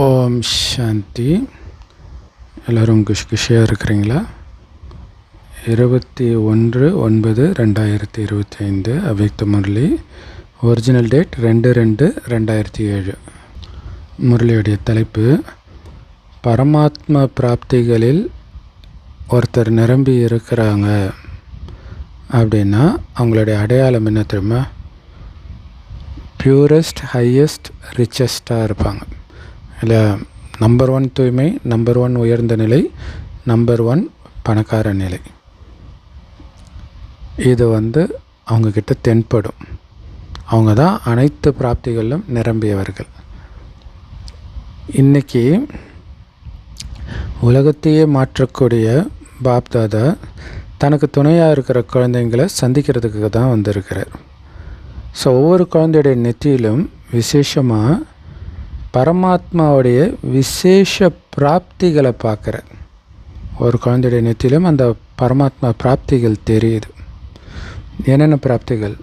ஓம் சாந்தி. எல்லோரும் குஷியாக இருக்கிறீங்களா? 21/9/2025 அவ்யக்த முரளி. Original date 2/2/2007. முரளியுடைய தலைப்பு பரமாத்மா பிராப்திகளில் ஒருத்தர் நிரம்பி இருக்கிறாங்க அப்படின்னா அவங்களுடைய அடையாளம் என்ன தெரியுமா? பியூரஸ்ட், ஹையஸ்ட், ரிச்சஸ்டாக இருப்பாங்க. இல்லை, நம்பர் 1 தூய்மை, நம்பர் 1 உயர்ந்த நிலை, நம்பர் 1 பணக்கார நிலை. இது அவங்கக்கிட்ட தென்படும். அவங்க தான் அனைத்து பிராப்திகளிலும் நிரம்பியவர்கள். இன்றைக்கி உலகத்தையே மாற்றக்கூடிய பாப்தாதா தனக்கு துணையாக இருக்கிற குழந்தைங்களை சந்திக்கிறதுக்கு தான் வந்திருக்கிறார். ஸோ ஒவ்வொரு குழந்தையுடைய நெற்றியிலும் விசேஷமாக பரமாத்மாவுடைய விசேஷ பிராப்திகளை பார்க்குறார். ஒரு குழந்தையுடைய நெற்றியிலும் அந்த பரமாத்மா பிராப்திகள் தெரியுது. என்னென்ன பிராப்திகள்?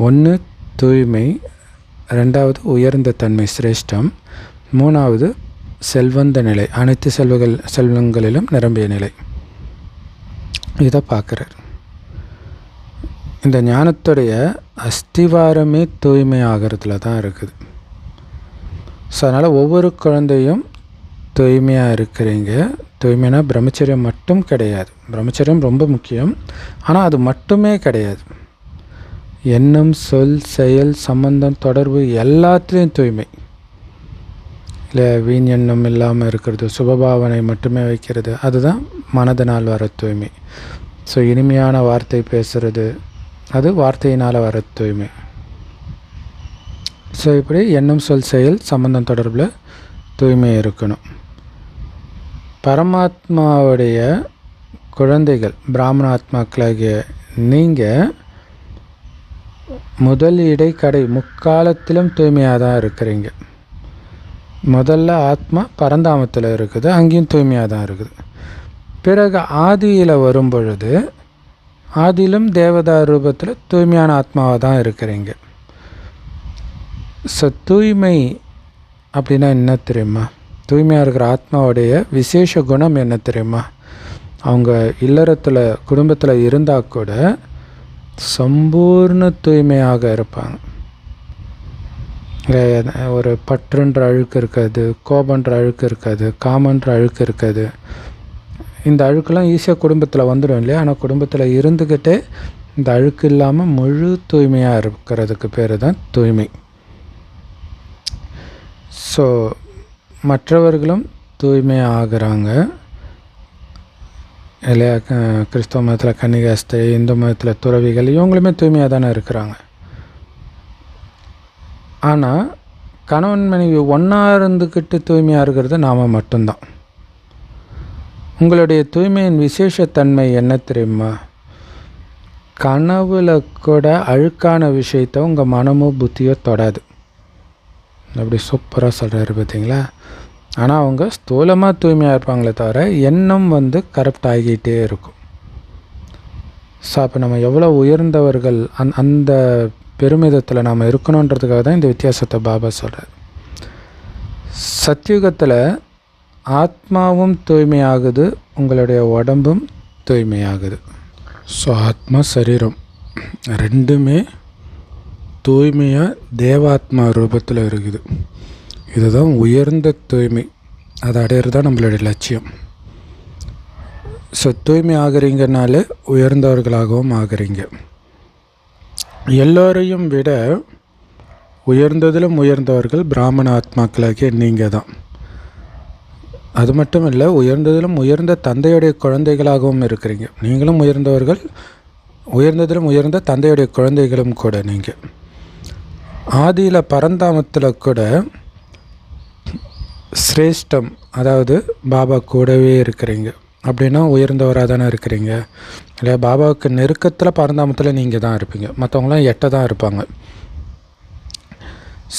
1 தூய்மை, 2வது உயர்ந்த தன்மை சிரேஷ்டம், 3வது செல்வந்த நிலை, அனைத்து செல்வங்களிலும் நிரம்பிய நிலை. இதை பார்க்குறார். இந்த ஞானத்துடைய அஸ்திவாரமே தூய்மை ஆகிறதுல தான் இருக்குது. ஸோ அதனால் ஒவ்வொரு குழந்தையும் தூய்மையாக இருக்கிறீங்க. தூய்மைனா பிரம்மச்சரியம் மட்டும் கிடையாது. பிரம்மச்சரியம் ரொம்ப முக்கியம், ஆனால் அது மட்டுமே கிடையாது. எண்ணம், சொல், செயல், சம்பந்தம், தொடர்பு எல்லாத்துலேயும் தூய்மை. இல்லை, வீண் எண்ணம் இல்லாமல் இருக்கிறது, சுபபாவனை மட்டுமே வைக்கிறது, அதுதான் மனதினால் வர தூய்மை. ஸோ இனிமையான வார்த்தை பேசுகிறது, அது வார்த்தையினால் வர தூய்மை. ஸோ இப்படி எண்ணம், சொல், செயல், சம்பந்தம், தொடர்பில் தூய்மை இருக்கணும். பரமாத்மாவுடைய குழந்தைகள் பிராமண ஆத்மாக்களாகிய நீங்கள் முதல், இடை, கடை முக்காலத்திலும் தூய்மையாக தான் இருக்கிறீங்க. முதல்ல ஆத்மா பரந்தாமத்தில் இருக்குது, அங்கேயும் தூய்மையாக தான் இருக்குது. பிறகு ஆதியில் வரும் பொழுது ஆதியிலும் தேவதா ரூபத்தில் தூய்மையான ஆத்மாவாக தான் இருக்கிறீங்க. ஸோ தூய்மை அப்படின்னா என்ன தெரியுமா? தூய்மையாக இருக்கிற ஆத்மாவுடைய விசேஷ குணம் என்ன தெரியுமா? அவங்க இல்லறத்தில், குடும்பத்தில் இருந்தால் கூட சம்பூர்ண தூய்மையாக இருப்பாங்க. ஒரு பற்றுன்ற அழுக்கு இருக்காது, கோபன்ற அழுக்கு இருக்காது, காமன்ற அழுக்கு இருக்காது. இந்த அழுக்கெல்லாம் ஈஸியாக குடும்பத்தில் வந்துடும் இல்லையா? ஆனால் குடும்பத்தில் இருந்துக்கிட்டே இந்த அழுக்கு இல்லாமல் முழு தூய்மையாக இருக்கிறதுக்கு பேர் தான் தூய்மை. ஸோ மற்றவர்களும் தூய்மையாக ஆகிறாங்க இல்லையா? கிறிஸ்தவ மதத்தில் கன்னிகாஸ்தை, இந்து மதத்தில் துறவிகள், இவங்களுமே தூய்மையாக தானே இருக்கிறாங்க. ஆனால் கணவன் மனைவி ஒன்றா இருந்துக்கிட்டு தூய்மையாக இருக்கிறது நாம் மட்டும்தான். உங்களுடைய தூய்மையின் விசேஷத்தன்மை என்ன தெரியுமா? கனவுல கூட அழுக்கான விஷயத்தை உங்கள் மனமோ புத்தியோ தொடாது. அப்படி சூப்பராக சொல்கிறாரு பார்த்தீங்களா? ஆனால் அவங்க ஸ்தூலமாக தூய்மையாக இருப்பாங்களே தவிர எண்ணம் கரப்ட் ஆகிக்கிட்டே இருக்கும். ஸோ அப்போ நம்ம எவ்வளோ உயர்ந்தவர்கள் அந்த பெருமிதத்தில் நாம் இருக்கணுன்றதுக்காக தான் இந்த வித்தியாசத்தை பாபா சொல்கிறார். சத்யுகத்தில் ஆத்மாவும் தூய்மையாகுது, உங்களுடைய உடம்பும் தூய்மையாகுது. ஸோ ஆத்மா, சரீரம் ரெண்டுமே தூய்மையாக தேவாத்மா ரூபத்தில் இருக்குது. இதுதான் உயர்ந்த தூய்மை. அதை அடையிறது தான் நம்மளுடைய லட்சியம். ஸோ தூய்மை ஆகிறீங்கனாலே உயர்ந்தவர்களாகவும் ஆகிறீங்க. எல்லோரையும் விட உயர்ந்ததிலும் உயர்ந்தவர்கள் பிராமண ஆத்மாக்களாகிய நீங்கள் தான். அது மட்டும் இல்லை, உயர்ந்ததிலும் உயர்ந்த தந்தையுடைய குழந்தைகளாகவும் இருக்கிறீங்க. நீங்களும் உயர்ந்தவர்கள், உயர்ந்ததிலும் உயர்ந்த தந்தையுடைய குழந்தைகளும் கூட. நீங்கள் ஆதியில் பரந்தாமத்தில் கூட சிரேஷ்டம், அதாவது பாபா கூடவே இருக்கிறீங்க. அப்படின்னா உயர்ந்தவராக தானே இருக்கிறீங்க இல்லையா? பாபாவுக்கு நெருக்கத்தில் பரந்தாமத்தில் நீங்கள் தான் இருப்பீங்க, மற்றவங்களாம் எட்ட தான் இருப்பாங்க.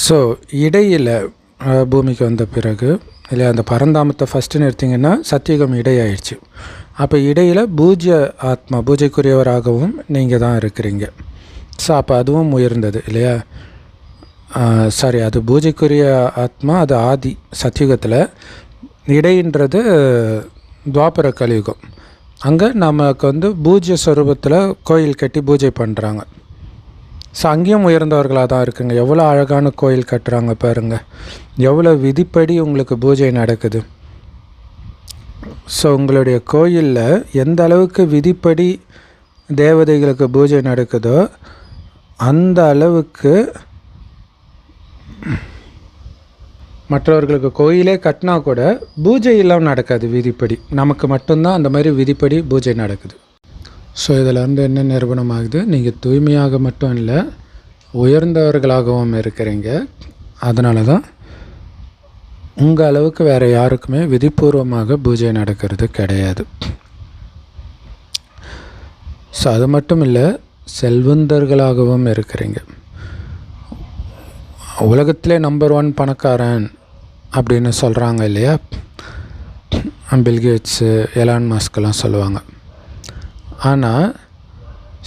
ஸோ இடையில் பூமிக்கு வந்த பிறகு இல்லையா, அந்த பரந்தாமத்தை ஃபஸ்ட்டு நிறுத்திங்கன்னா சத்தியுகம் இடையாயிடுச்சு. அப்போ இடையில் பூஜ்ய ஆத்மா, பூஜைக்குரியவராகவும் நீங்கள் தான் இருக்கிறீங்க. ஸோ அப்போ அதுவும் உயர்ந்தது இல்லையா? சாரி, அது பூஜைக்குரிய ஆத்மா, அது ஆதி சத்தியுகத்தில். இடைன்றது துவாபர கலியுகம். அங்கே நமக்கு வந்து பூஜ்ய ஸ்வரூபத்தில் கோயில் கட்டி பூஜை பண்ணுறாங்க. ஸோ அங்கேயும் உயர்ந்தவர்களாக தான் இருக்குங்க. எவ்வளோ அழகான கோயில் கட்டுறாங்க பாருங்கள், எவ்வளோ விதிப்படி உங்களுக்கு பூஜை நடக்குது. ஸோ உங்களுடைய கோயிலில் எந்த அளவுக்கு விதிப்படி தேவதைகளுக்கு பூஜை நடக்குதோ அந்த அளவுக்கு மற்றவர்களுக்கு கோயிலே கட்டினா கூட பூஜை இல்லாமல் நடக்காது விதிப்படி. நமக்கு மட்டும்தான் அந்த மாதிரி விதிப்படி பூஜை நடக்குது. ஸோ இதில் வந்து என்ன நிரூபணம் ஆகுது, நீங்கள் தூய்மையாக மட்டும் இல்லை, உயர்ந்தவர்களாகவும் இருக்கிறீங்க. அதனால தான் உங்கள் அளவுக்கு வேறு யாருக்குமே விதிபூர்வமாக பூஜை நடக்கிறது கிடையாது. ஸோ அது மட்டும் இல்லை, செல்வந்தர்களாகவும் இருக்கிறீங்க. உலகத்திலே நம்பர் 1 பணக்காரன் அப்படின்னு சொல்கிறாங்க இல்லையா, பில்கேட்ஸு, எலான் மஸ்கெல்லாம் சொல்லுவாங்க. ஆனால்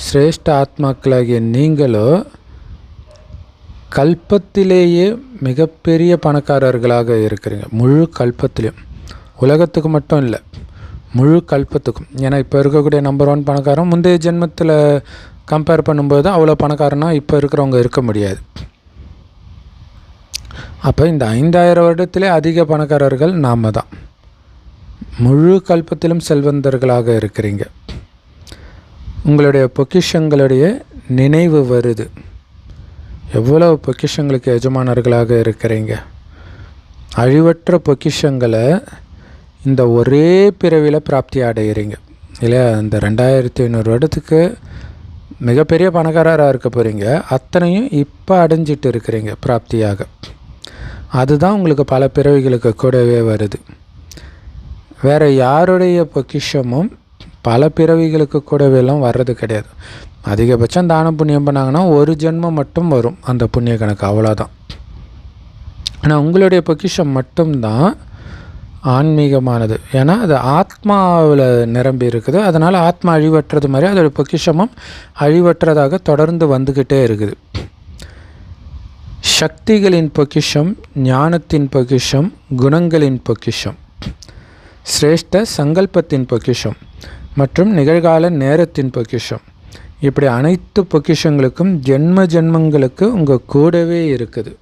சிரேஷ்ட ஆத்மாக்களாகிய நீங்களோ கல்பத்திலேயே மிகப்பெரிய பணக்காரர்களாக இருக்கிறீங்க. முழு கல்பத்திலையும், உலகத்துக்கு மட்டும் இல்லை, முழு கல்பத்துக்கும். ஏன்னா இப்போ இருக்கக்கூடிய நம்பர் 1 பணக்காரன் முந்தைய ஜென்மத்தில் கம்பேர் பண்ணும்போது அவ்வளோ பணக்காரனா இப்போ இருக்கிறவங்க இருக்க முடியாது. அப்போ இந்த 5000 வருடத்திலே அதிக பணக்காரர்கள் நாம் தான். முழு கல்பத்திலும் செல்வந்தர்களாக இருக்கிறீங்க. உங்களுடைய பொக்கிஷங்களுடைய நினைவு வருது. எவ்வளோ பொக்கிஷங்களுக்கு எஜமானர்களாக இருக்கிறீங்க. அழிவற்ற பொக்கிஷங்களை இந்த ஒரே பிறவியில் பிராப்தி அடைகிறீங்க இல்லையா. இந்த 2500 வருடத்துக்கு மிகப்பெரிய பணக்காரராக இருக்க போகிறீங்க. அத்தனையும் இப்போ அடைஞ்சிட்டு இருக்கிறீங்க பிராப்தியாக. அதுதான் உங்களுக்கு பல பிறவிகளுக்கு கூடவே வருது. வேறு யாருடைய பொக்கிஷமும் பல பிறவிகளுக்கு கூடவேலாம் வர்றது கிடையாது. அதிகபட்சம் தானம் புண்ணியம் பண்ணாங்கன்னா ஒரு ஜென்மம் மட்டும் வரும் அந்த புண்ணிய கணக்கு, அவ்வளோதான். ஆனால் உங்களுடைய பொக்கிஷம் மட்டும்தான் ஆன்மீகமானது. ஏன்னா அது ஆத்மாவில் நிரம்பி இருக்குது. அதனால் ஆத்மா அழிவற்றது மாதிரி அதோடய பொக்கிஷமும் அழிவற்றதாக தொடர்ந்து வந்துக்கிட்டே இருக்குது. சக்திகளின் பொக்கிஷம், ஞானத்தின் பொக்கிஷம், குணங்களின் பொக்கிஷம், சிரேஷ்ட சங்கல்பத்தின் பொக்கிஷம் மற்றும் நிகழ்கால நேரத்தின் பொக்கிஷம், இப்படி அனைத்து பொக்கிஷங்களுக்கும் ஜென்ம ஜென்மங்களுக்கு உங்கள் கூடவே இருக்குது.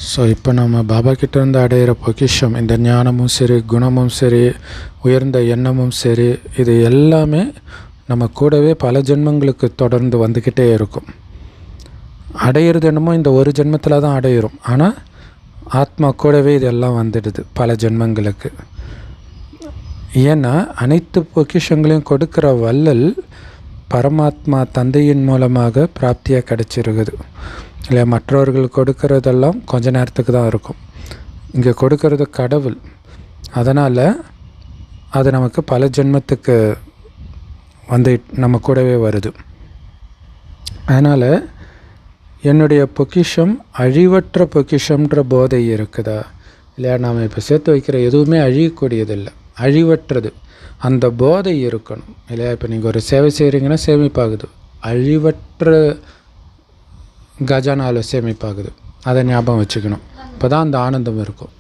ஸோ இப்போ நம்ம பாபா கிட்டேருந்து அடையிற பொக்கிஷம், இந்த ஞானமும் சரி, குணமும் சரி, உயர்ந்த எண்ணமும் சரி, இது எல்லாமே நம்ம கூடவே பல ஜென்மங்களுக்கு தொடர்ந்து வந்துக்கிட்டே இருக்கும். அடையிறது என்னமோ இந்த ஒரு ஜென்மத்தில் தான் அடையிறோம். ஆனால் ஆத்மா கூடவே இதெல்லாம் வந்துடுது பல ஜென்மங்களுக்கு. ஏன்னா அனைத்து பொக்கிஷங்களையும் கொடுக்குற வள்ளல் பரமாத்மா தந்தையின் மூலமாக பிராப்தியாக கிடச்சிருக்குது இல்லை. மற்றவர்கள் கொடுக்கறதெல்லாம் கொஞ்ச நேரத்துக்கு தான் இருக்கும். இங்கே கொடுக்கறது கடவுள். அதனால் அது நமக்கு பல ஜென்மத்துக்கு வந்து நம்ம கூடவே வருது. அதனால் என்னுடைய பொக்கிஷம் அழிவற்ற பொக்கிஷம்ன்ற போதை இருக்குதா இல்லையா. நாம் இப்போ சேர்த்து வைக்கிற எதுவுமே அழியக்கூடியதில்லை, அழிவற்றது. அந்த போதை இருக்கணும் இல்லையா. இப்போ நீங்கள் ஒரு சேவை செய்கிறீங்கன்னா சேமிப்பாகுது, அழிவற்ற கஜானாவில் சேமிப்பாகுது. அதை ஞாபகம் வச்சுக்கணும். இப்போ தான் அந்த ஆனந்தம் இருக்கும்.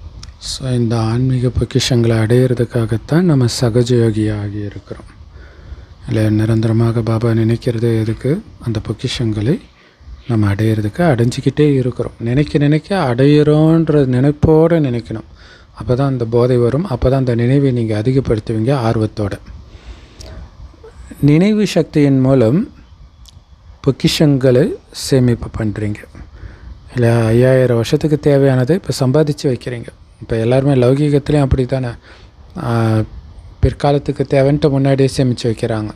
ஸோ இந்த ஆன்மீக பொக்கிஷங்களை அடையிறதுக்காகத்தான் நம்ம சகஜயோகியாக ஆகி இருக்கிறோம் இல்லை. நிரந்தரமாக பாபா நினைக்கிறது எதுக்கு, அந்த பொக்கிஷங்களை நம்ம அடையிறதுக்கு அடைஞ்சிக்கிட்டே இருக்கிறோம். நினைக்க அடையிறோன்ற நினைப்போடு நினைக்கணும். அப்போ தான் அந்த போதை வரும். அப்போ தான் அந்த நினைவை நீங்கள் அதிகப்படுத்துவீங்க ஆர்வத்தோடு. நினைவு சக்தியின் மூலம் பொக்கிஷங்களை சேமிப்பு பண்ணுறீங்க இல்லை. 5000 வருஷத்துக்கு தேவையானதை இப்போ சம்பாதிச்சு வைக்கிறீங்க. இப்போ எல்லாருமே லௌகீகத்துலேயும் அப்படி தானே, பிற்காலத்துக்கு தேவைன்ட்டு முன்னாடியே சேமித்து வைக்கிறாங்க.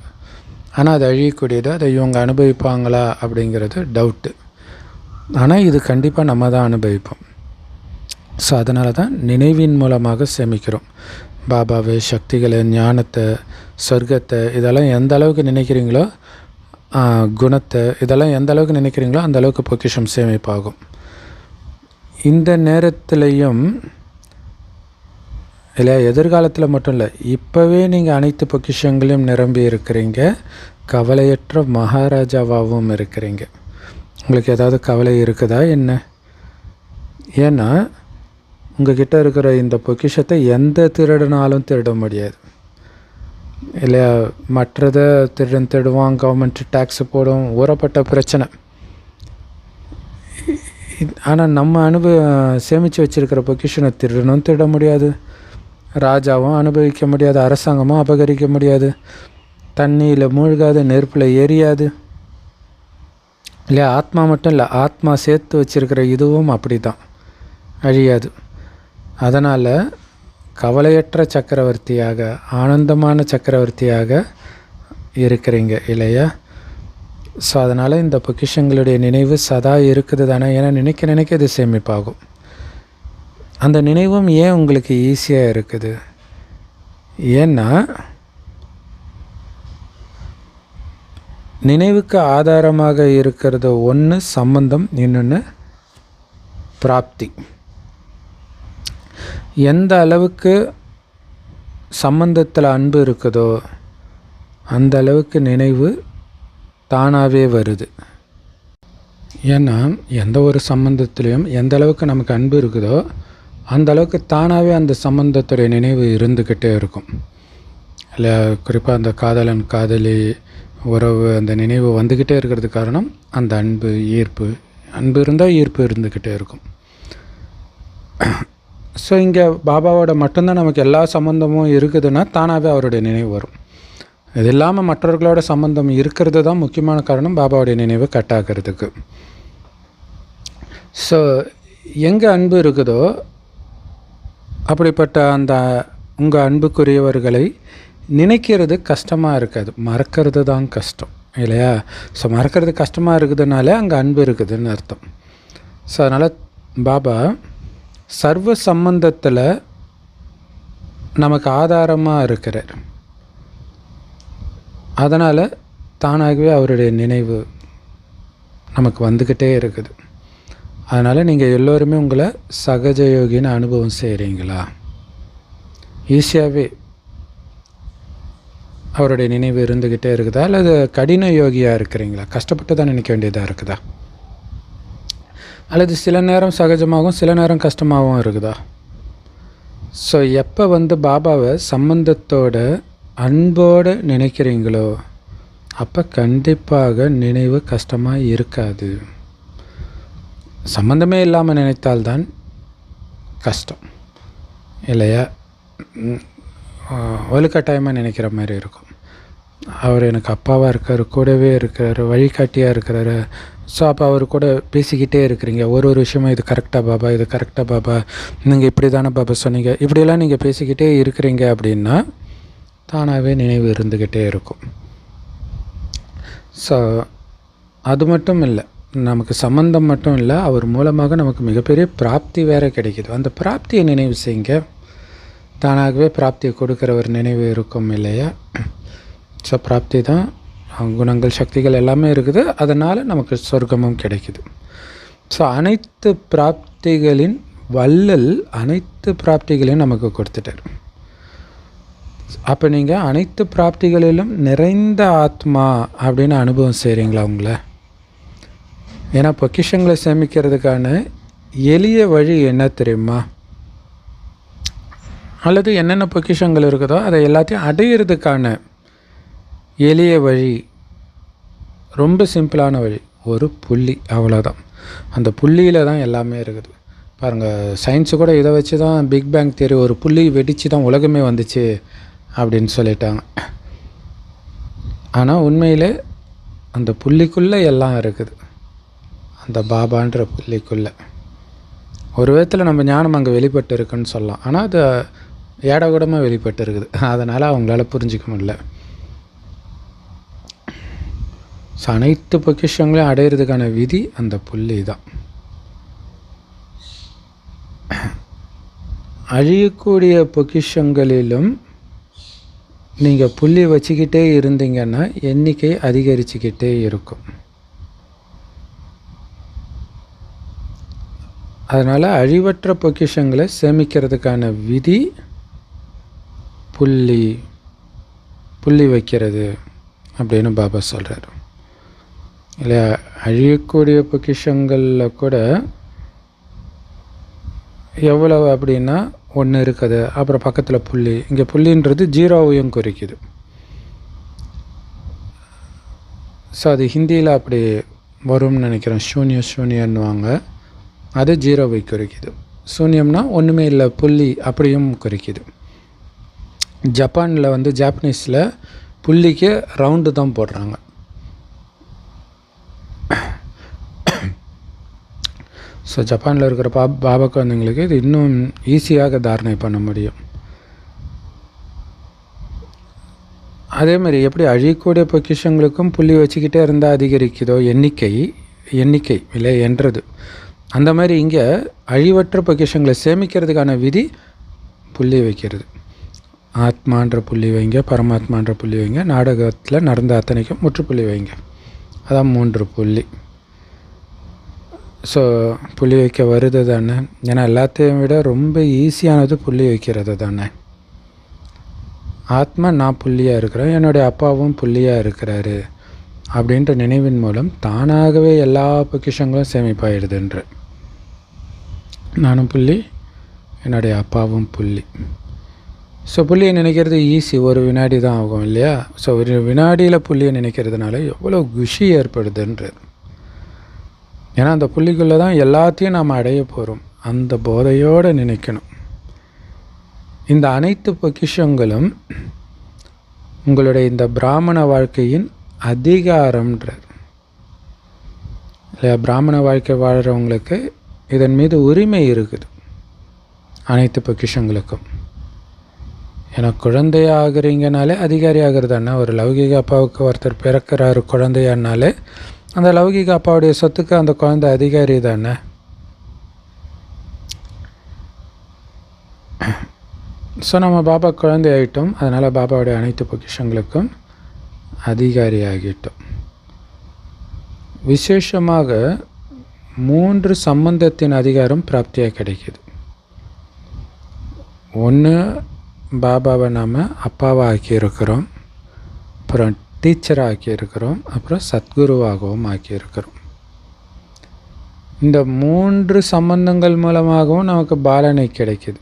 ஆனால் அது அழியக்கூடியது. அதை இவங்க அனுபவிப்பாங்களா அப்படிங்கிறது டவுட்டு. ஆனால் இது கண்டிப்பாக நம்ம தான் அனுபவிப்போம். ஸோ அதனால தான் நினைவின் மூலமாக சேமிக்கிறோம். பாபாவை, சக்திகளை, ஞானத்தை, சொர்க்கத்தை, இதெல்லாம் எந்த அளவுக்கு நினைக்கிறீங்களோ, குணத்தை, இதெல்லாம் எந்த அளவுக்கு நினைக்கிறீங்களோ அந்த அளவுக்கு பொக்கிஷம் சேமிப்பாகும். இந்த நேரத்துலையும் இல்லை, எதிர்காலத்தில் மட்டும் இல்லை, இப்போவே நீங்கள் அனைத்து பொக்கிஷங்களையும் நிரம்பி இருக்கிறீங்க. கவலையற்ற மகாராஜாவாகவும் இருக்கிறீங்க. உங்களுக்கு ஏதாவது கவலை இருக்குதா என்ன? ஏன்னா உங்ககிட்ட இருக்கிற இந்த பொக்கிஷத்தை எந்த திருடனாலும் திருட முடியாது இல்லையா. மற்றதை திருடுவான், கவர்மெண்ட் டேக்ஸு போடும், ஊறப்பட்ட பிரச்சனை. ஆனால் நம்ம சேமித்து வச்சுருக்கிற பொக்கிஷனை திருட முடியாது, ராஜாவும் அனுபவிக்க முடியாது, அரசாங்கமும் அபகரிக்க முடியாது, தண்ணியில் மூழ்காது, நெருப்பில் எரியாது இல்லையா. ஆத்மா மட்டும் இல்லை, ஆத்மா சேர்த்து வச்சுருக்கிற இதுவும் அப்படி தான் அழியாது. அதனால் கவலையற்ற சக்கரவர்த்தியாக, ஆனந்தமான சக்கரவர்த்தியாக இருக்கிறீங்க இல்லையா. ஸோ அதனால் இந்த பொக்கிஷங்களுடைய நினைவு சதா இருக்குது தானே. ஏன்னா நினைக்க இது சேமிப்பாகும். அந்த நினைவும் ஏன் உங்களுக்கு ஈஸியாக இருக்குது? ஏன்னா நினைவுக்கு ஆதாரமாக இருக்கிறது ஒன்று சம்பந்தம், இன்னொன்று பிராப்தி. எந்த அளவுக்கு சம்பந்தத்தில் அன்பு இருக்குதோ அந்த அளவுக்கு நினைவு தானாகவே வருது. ஏன்னா எந்த ஒரு சம்பந்தத்துலேயும் எந்த அளவுக்கு நமக்கு அன்பு இருக்குதோ அந்த அளவுக்கு தானாகவே அந்த சம்பந்தத்துடைய நினைவு இருந்துக்கிட்டே இருக்கும் இல்லை. குறிப்பாக அந்த காதலன் காதலி உறவு அந்த நினைவு வந்துக்கிட்டே இருக்கிறது காரணம் அந்த அன்பு, ஈர்ப்பு. அன்பு இருந்தால் ஈர்ப்பு இருந்துக்கிட்டே இருக்கும். ஸோ இங்கே பாபாவோட மட்டும்தான் நமக்கு எல்லா சம்மந்தமும் இருக்குதுன்னா தானாகவே அவருடைய நினைவு வரும். இது இல்லாமல் மற்றவர்களோட சம்மந்தம் இருக்கிறது தான் முக்கியமான காரணம் பாபாவுடைய நினைவு கட்டாக்கிறதுக்கு. ஸோ எங்கே அன்பு இருக்குதோ அப்படிப்பட்ட அந்த உங்கள் அன்புக்குரியவர்களை நினைக்கிறது கஷ்டமாக இருக்காது, மறக்கிறது தான் கஷ்டம் இல்லையா. ஸோ மறக்கிறது கஷ்டமாக இருக்குதுனாலே அங்கே அன்பு இருக்குதுன்னு அர்த்தம். ஸோ அதனால் பாபா சர்வ சம்பந்தத்தில் நமக்கு ஆதாரமாக இருக்கிறார். அதனால் தானாகவே அவருடைய நினைவு நமக்கு வந்துக்கிட்டே இருக்குது. அதனால் நீங்கள் எல்லோருமே உங்களை சகஜயோகின்னு அனுபவம் செய்கிறீங்களா? ஈஸியாகவே அவருடைய நினைவு இருந்துக்கிட்டே இருக்குதா? அல்லது கடின யோகியாக இருக்கிறீங்களா? கஷ்டப்பட்டு தான் நினைக்க வேண்டியதாக இருக்குதா? அல்லது சில நேரம் சகஜமாகவும் சில நேரம் கஷ்டமாகவும் இருக்குதா? ஸோ எப்போ பாபாவை சம்பந்தத்தோட அன்போடு நினைக்கிறீங்களோ அப்போ கண்டிப்பாக நினைவு கஷ்டமாக இருக்காது. சம்பந்தமே இல்லாமல் நினைத்தால்தான் கஷ்டம் இல்லையா. வலுக்கட்டாயமாக நினைக்கிற மாதிரி இருக்கும். அவர் எனக்கு அப்பாவாக இருக்கார், கூடவே இருக்கிறாரு, வழிகாட்டியாக இருக்கிறாரு. ஸோ அப்போ அவர் கூட பேசிக்கிட்டே இருக்கிறீங்க. ஒரு விஷயமும் இது கரெக்டாக பாபா, இது கரெக்டாக பாபா, நீங்கள் இப்படி தானே பாபா சொன்னீங்க, இப்படியெல்லாம் நீங்கள் பேசிக்கிட்டே இருக்கிறீங்க அப்படின்னா தானாகவே நினைவு இருந்துக்கிட்டே இருக்கும். ஸோ அது மட்டும் இல்லை, நமக்கு சம்பந்தம் மட்டும் இல்லை, அவர் மூலமாக நமக்கு மிகப்பெரிய பிராப்தி வேறு கிடைக்கிது. அந்த பிராப்தியை நினைவு செய்யுங்க. தானாகவே பிராப்தியை கொடுக்குற ஒரு நினைவு இருக்கும் இல்லையா. ஸோ பிராப்தி தான், குணங்கள் சக்திகள் எல்லாமே இருக்குது. அதனால் நமக்கு சொர்க்கமும் கிடைக்குது. ஸோ அனைத்து பிராப்திகளின் வள்ளல் அனைத்து பிராப்திகளையும் நமக்கு கொடுத்துட்டார். அப்போ நீங்கள் அனைத்து பிராப்திகளிலும் நிறைந்த ஆத்மா அப்படின்னு அனுபவம் செய்கிறீங்களா உங்களை? ஏன்னா பொக்கிஷங்களை சேமிக்கிறதுக்கான எளிய வழி என்ன தெரியுமா? அல்லது என்னென்ன பொக்கிஷங்கள் இருக்குதோ அதை எல்லாத்தையும் அடையிறதுக்கான எளிய வழி, ரொம்ப சிம்பிளான வழி, ஒரு புள்ளி, அவ்வளோதான். அந்த புள்ளியில் தான் எல்லாமே இருக்குது. பாருங்கள், சயின்ஸு கூட இதை வச்சு தான் பிக் பேங் தியரி, ஒரு புள்ளி வெடித்து தான் உலகமே வந்துச்சு அப்படின்னு சொல்லிட்டாங்க. ஆனால் உண்மையிலே அந்த புள்ளிக்குள்ளே எல்லாம் இருக்குது, அந்த பாபான்ற புள்ளிக்குள்ளே. ஒரு விதத்தில் நம்ம ஞானம் அங்கே வெளிப்பட்டு இருக்குன்னு சொல்லலாம். ஆனால் அது ஏடகூடமாக வெளிப்பட்டு இருக்குது. அதனால் அவங்களால புரிஞ்சிக்க முடியல. ஸோ அனைத்து பொக்கிஷங்களையும் அடையிறதுக்கான விதி அந்த புள்ளி தான். அழியக்கூடிய பொக்கிஷங்களிலும் நீங்கள் புள்ளி வச்சுக்கிட்டே இருந்தீங்கன்னா எண்ணிக்கை அதிகரிச்சுக்கிட்டே இருக்கும். அதனால் அழிவற்ற பொக்கிஷங்களை சேமிக்கிறதுக்கான விதி புள்ளி வைக்கிறது அப்படின்னு பாபா சொல்கிறார் இல்லையா. அழியக்கூடிய பொக்கிஷங்களில் கூட எவ்வளவு அப்படின்னா 1 இருக்குது. அப்புறம் பக்கத்தில் புள்ளி, இங்கே புள்ளின்றது 0வையும் குறிக்குது. ஸோ அது ஹிந்தியில் அப்படி வரும்னு நினைக்கிறேன். சூன்யன்னுவாங்க, அது 0வை குறிக்குது. சூன்யம்னா ஒன்றுமே இல்லை, புள்ளி அப்படியும் குறிக்குது. ஜப்பானில் வந்து ஜாப்பனீஸில் புள்ளிக்கு ரவுண்டு தான் போடுறாங்க. ஸோ ஜப்பானில் இருக்கிற பாபா குழந்தைங்களுக்கு இது இன்னும் ஈஸியாக தாரணை பண்ண முடியும். அதேமாதிரி எப்படி அழியக்கூடிய பொக்கிஷங்களுக்கும் புள்ளி வச்சுக்கிட்டே இருந்தால் அதிகரிக்குதோ எண்ணிக்கை இல்லை என்றது, அந்த மாதிரி இங்கே அழிவற்ற பொக்கிஷங்களை சேமிக்கிறதுக்கான விதி புள்ளி வைக்கிறது. ஆத்மான்ற புள்ளி வைங்க, பரமாத்மான்ற புள்ளி வைங்க, நாடகத்தில் நடந்த அத்தனைக்கும் முற்றுப்புள்ளி வைங்க. அதான் 3 புள்ளி. ஸோ புள்ளி வைக்க வருது தானே, ஏன்னா எல்லாத்தையும் விட ரொம்ப ஈஸியானது புள்ளி வைக்கிறது தானே. ஆத்மா நான் புள்ளியாக இருக்கிறேன், என்னுடைய அப்பாவும் புள்ளியாக இருக்கிறாரு அப்படின்ற நினைவின் மூலம் தானாகவே எல்லா பொக்கிஷங்களும் சேமிப்பாயிடுதுன்ற. நானும் புள்ளி, என்னுடைய அப்பாவும் புள்ளி. ஸோ புள்ளியை நினைக்கிறது ஈஸி, ஒரு வினாடி தான் ஆகும் இல்லையா. ஸோ ஒரு வினாடியில் புள்ளியை நினைக்கிறதுனால எவ்வளோ குஷி ஏற்படுதுன்றது. ஏன்னா அந்த புள்ளிக்குள்ளே தான் எல்லாத்தையும் நாம் அடைய போகிறோம். அந்த போதையோடு நினைக்கணும். இந்த அனைத்து பொக்கிஷங்களும் உங்களுடைய இந்த பிராமண வாழ்க்கையின் அதிகாரம்ன்றார் இல்லையா. பிராமண வாழ்க்கை வாழ்கிறவங்களுக்கு இதன் மீது உரிமை இருக்குது, அனைத்து பொக்கிஷங்களுக்கும். ஏன்னா குழந்தையாகிறீங்கனாலே அதிகாரி ஆகிறதானே. ஒரு லௌகிக அப்பாவுக்கு ஒருத்தர் பிறக்கிறாரு குழந்தையானாலே, அந்த லௌகிக அப்பாவுடைய சொத்துக்கு அந்த குழந்தை அதிகாரி தானே. ஸோ நம்ம பாபா குழந்தை ஆகிட்டோம், அதனால் பாபாவுடைய அனைத்து பொக்கிஷங்களுக்கும் அதிகாரி ஆகிட்டோம். விசேஷமாக 3 சம்பந்தத்தின் அதிகாரம் பிராப்தியாக கிடைக்கிது. ஒன்று, பாபாவை நாம் அப்பாவாக ஆக்கியிருக்கிறோம், அப்புறம் டீச்சராக ஆக்கியிருக்கிறோம், அப்புறம் சத்குருவாகவும் ஆக்கியிருக்கிறோம். இந்த 3 சம்பந்தங்கள் மூலமாகவும் நமக்கு பாலனை கிடைக்கிது.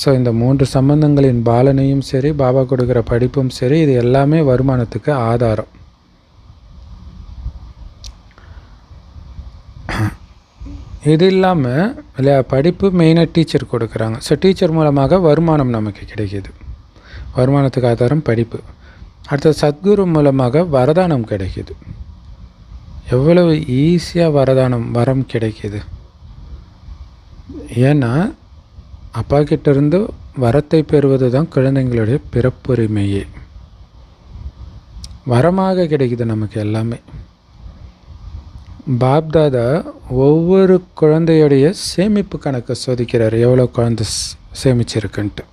ஸோ இந்த 3 சம்பந்தங்களின் பாலனையும் சரி, பாபா கொடுக்குற படிப்பும் சரி, இது எல்லாமே வருமானத்துக்கு ஆதாரம். இது இல்லாமல் இல்லையா, படிப்பு மெயினாக டீச்சர் கொடுக்குறாங்க. ஸோ டீச்சர் மூலமாக வருமானம் நமக்கு கிடைக்கிது. வருமானத்துக்கு ஆதாரம் படிப்பு. அடுத்த சத்குரு மூலமாக வரதானம் கிடைக்கிது. எவ்வளவு ஈஸியாக வரம் கிடைக்கிது. ஏன்னா அப்பா கிட்டேருந்து வரத்தை பெறுவது தான் குழந்தைங்களுடைய பிறப்புரிமையே. வரமாக கிடைக்கிது நமக்கு எல்லாமே. பாப்தாதா ஒவ்வொரு குழந்தையுடைய சேமிப்பு கணக்கை சோதிக்கிறார், எவ்வளோ குழந்தை சேமிச்சிருக்குன்ட்டு.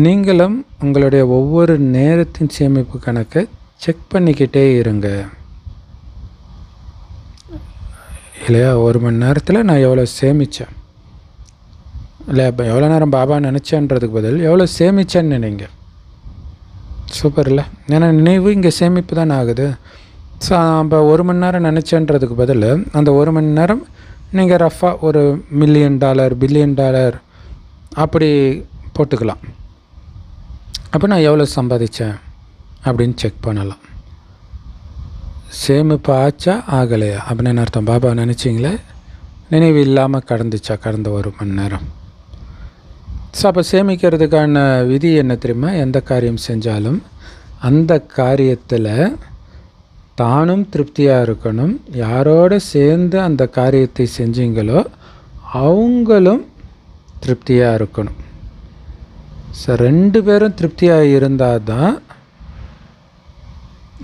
நீங்களும் உங்களுடைய ஒவ்வொரு நேரத்தின் சேமிப்பு கணக்கை செக் பண்ணிக்கிட்டே இருங்க இல்லையா. 1 மணி நேரத்தில் நான் எவ்வளோ சேமித்தேன் இல்லை, இப்போ எவ்வளோ நேரம் பாபா நினச்சேன்றதுக்கு பதில் எவ்வளோ சேமித்தேன்னு நினைங்க. சூப்பர் இல்லை. ஏன்னா நினைவு இங்கே சேமிப்பு தானே ஆகுது. ஸோ இப்போ 1 மணி நேரம் நினச்சேன்றதுக்கு பதில் அந்த 1 மணி நேரம் நீங்கள் ரஃபாக ஒரு $1 மில்லியன் $1 பில்லியன் அப்படி போட்டுக்கலாம். அப்போ நான் எவ்வளோ சம்பாதிச்சேன் அப்படின்னு செக் பண்ணலாம். சேமிப்பு ஆச்சா ஆகலையா அப்படின்னு அர்த்தம். பாபா நினச்சிங்களே, நினைவு இல்லாமல் கடந்துச்சா கடந்த 1 மணி நேரம். ஸோ அப்போ சேமிக்கிறதுக்கான விதி என்ன தெரியுமா? எந்த காரியம் செஞ்சாலும் அந்த காரியத்தில் தானும் திருப்தியாக இருக்கணும். யாரோடு சேர்ந்து அந்த காரியத்தை செஞ்சீங்களோ அவங்களும் திருப்தியாக இருக்கணும். ஸோ 2 பேரும் திருப்தியாக இருந்தால் தான்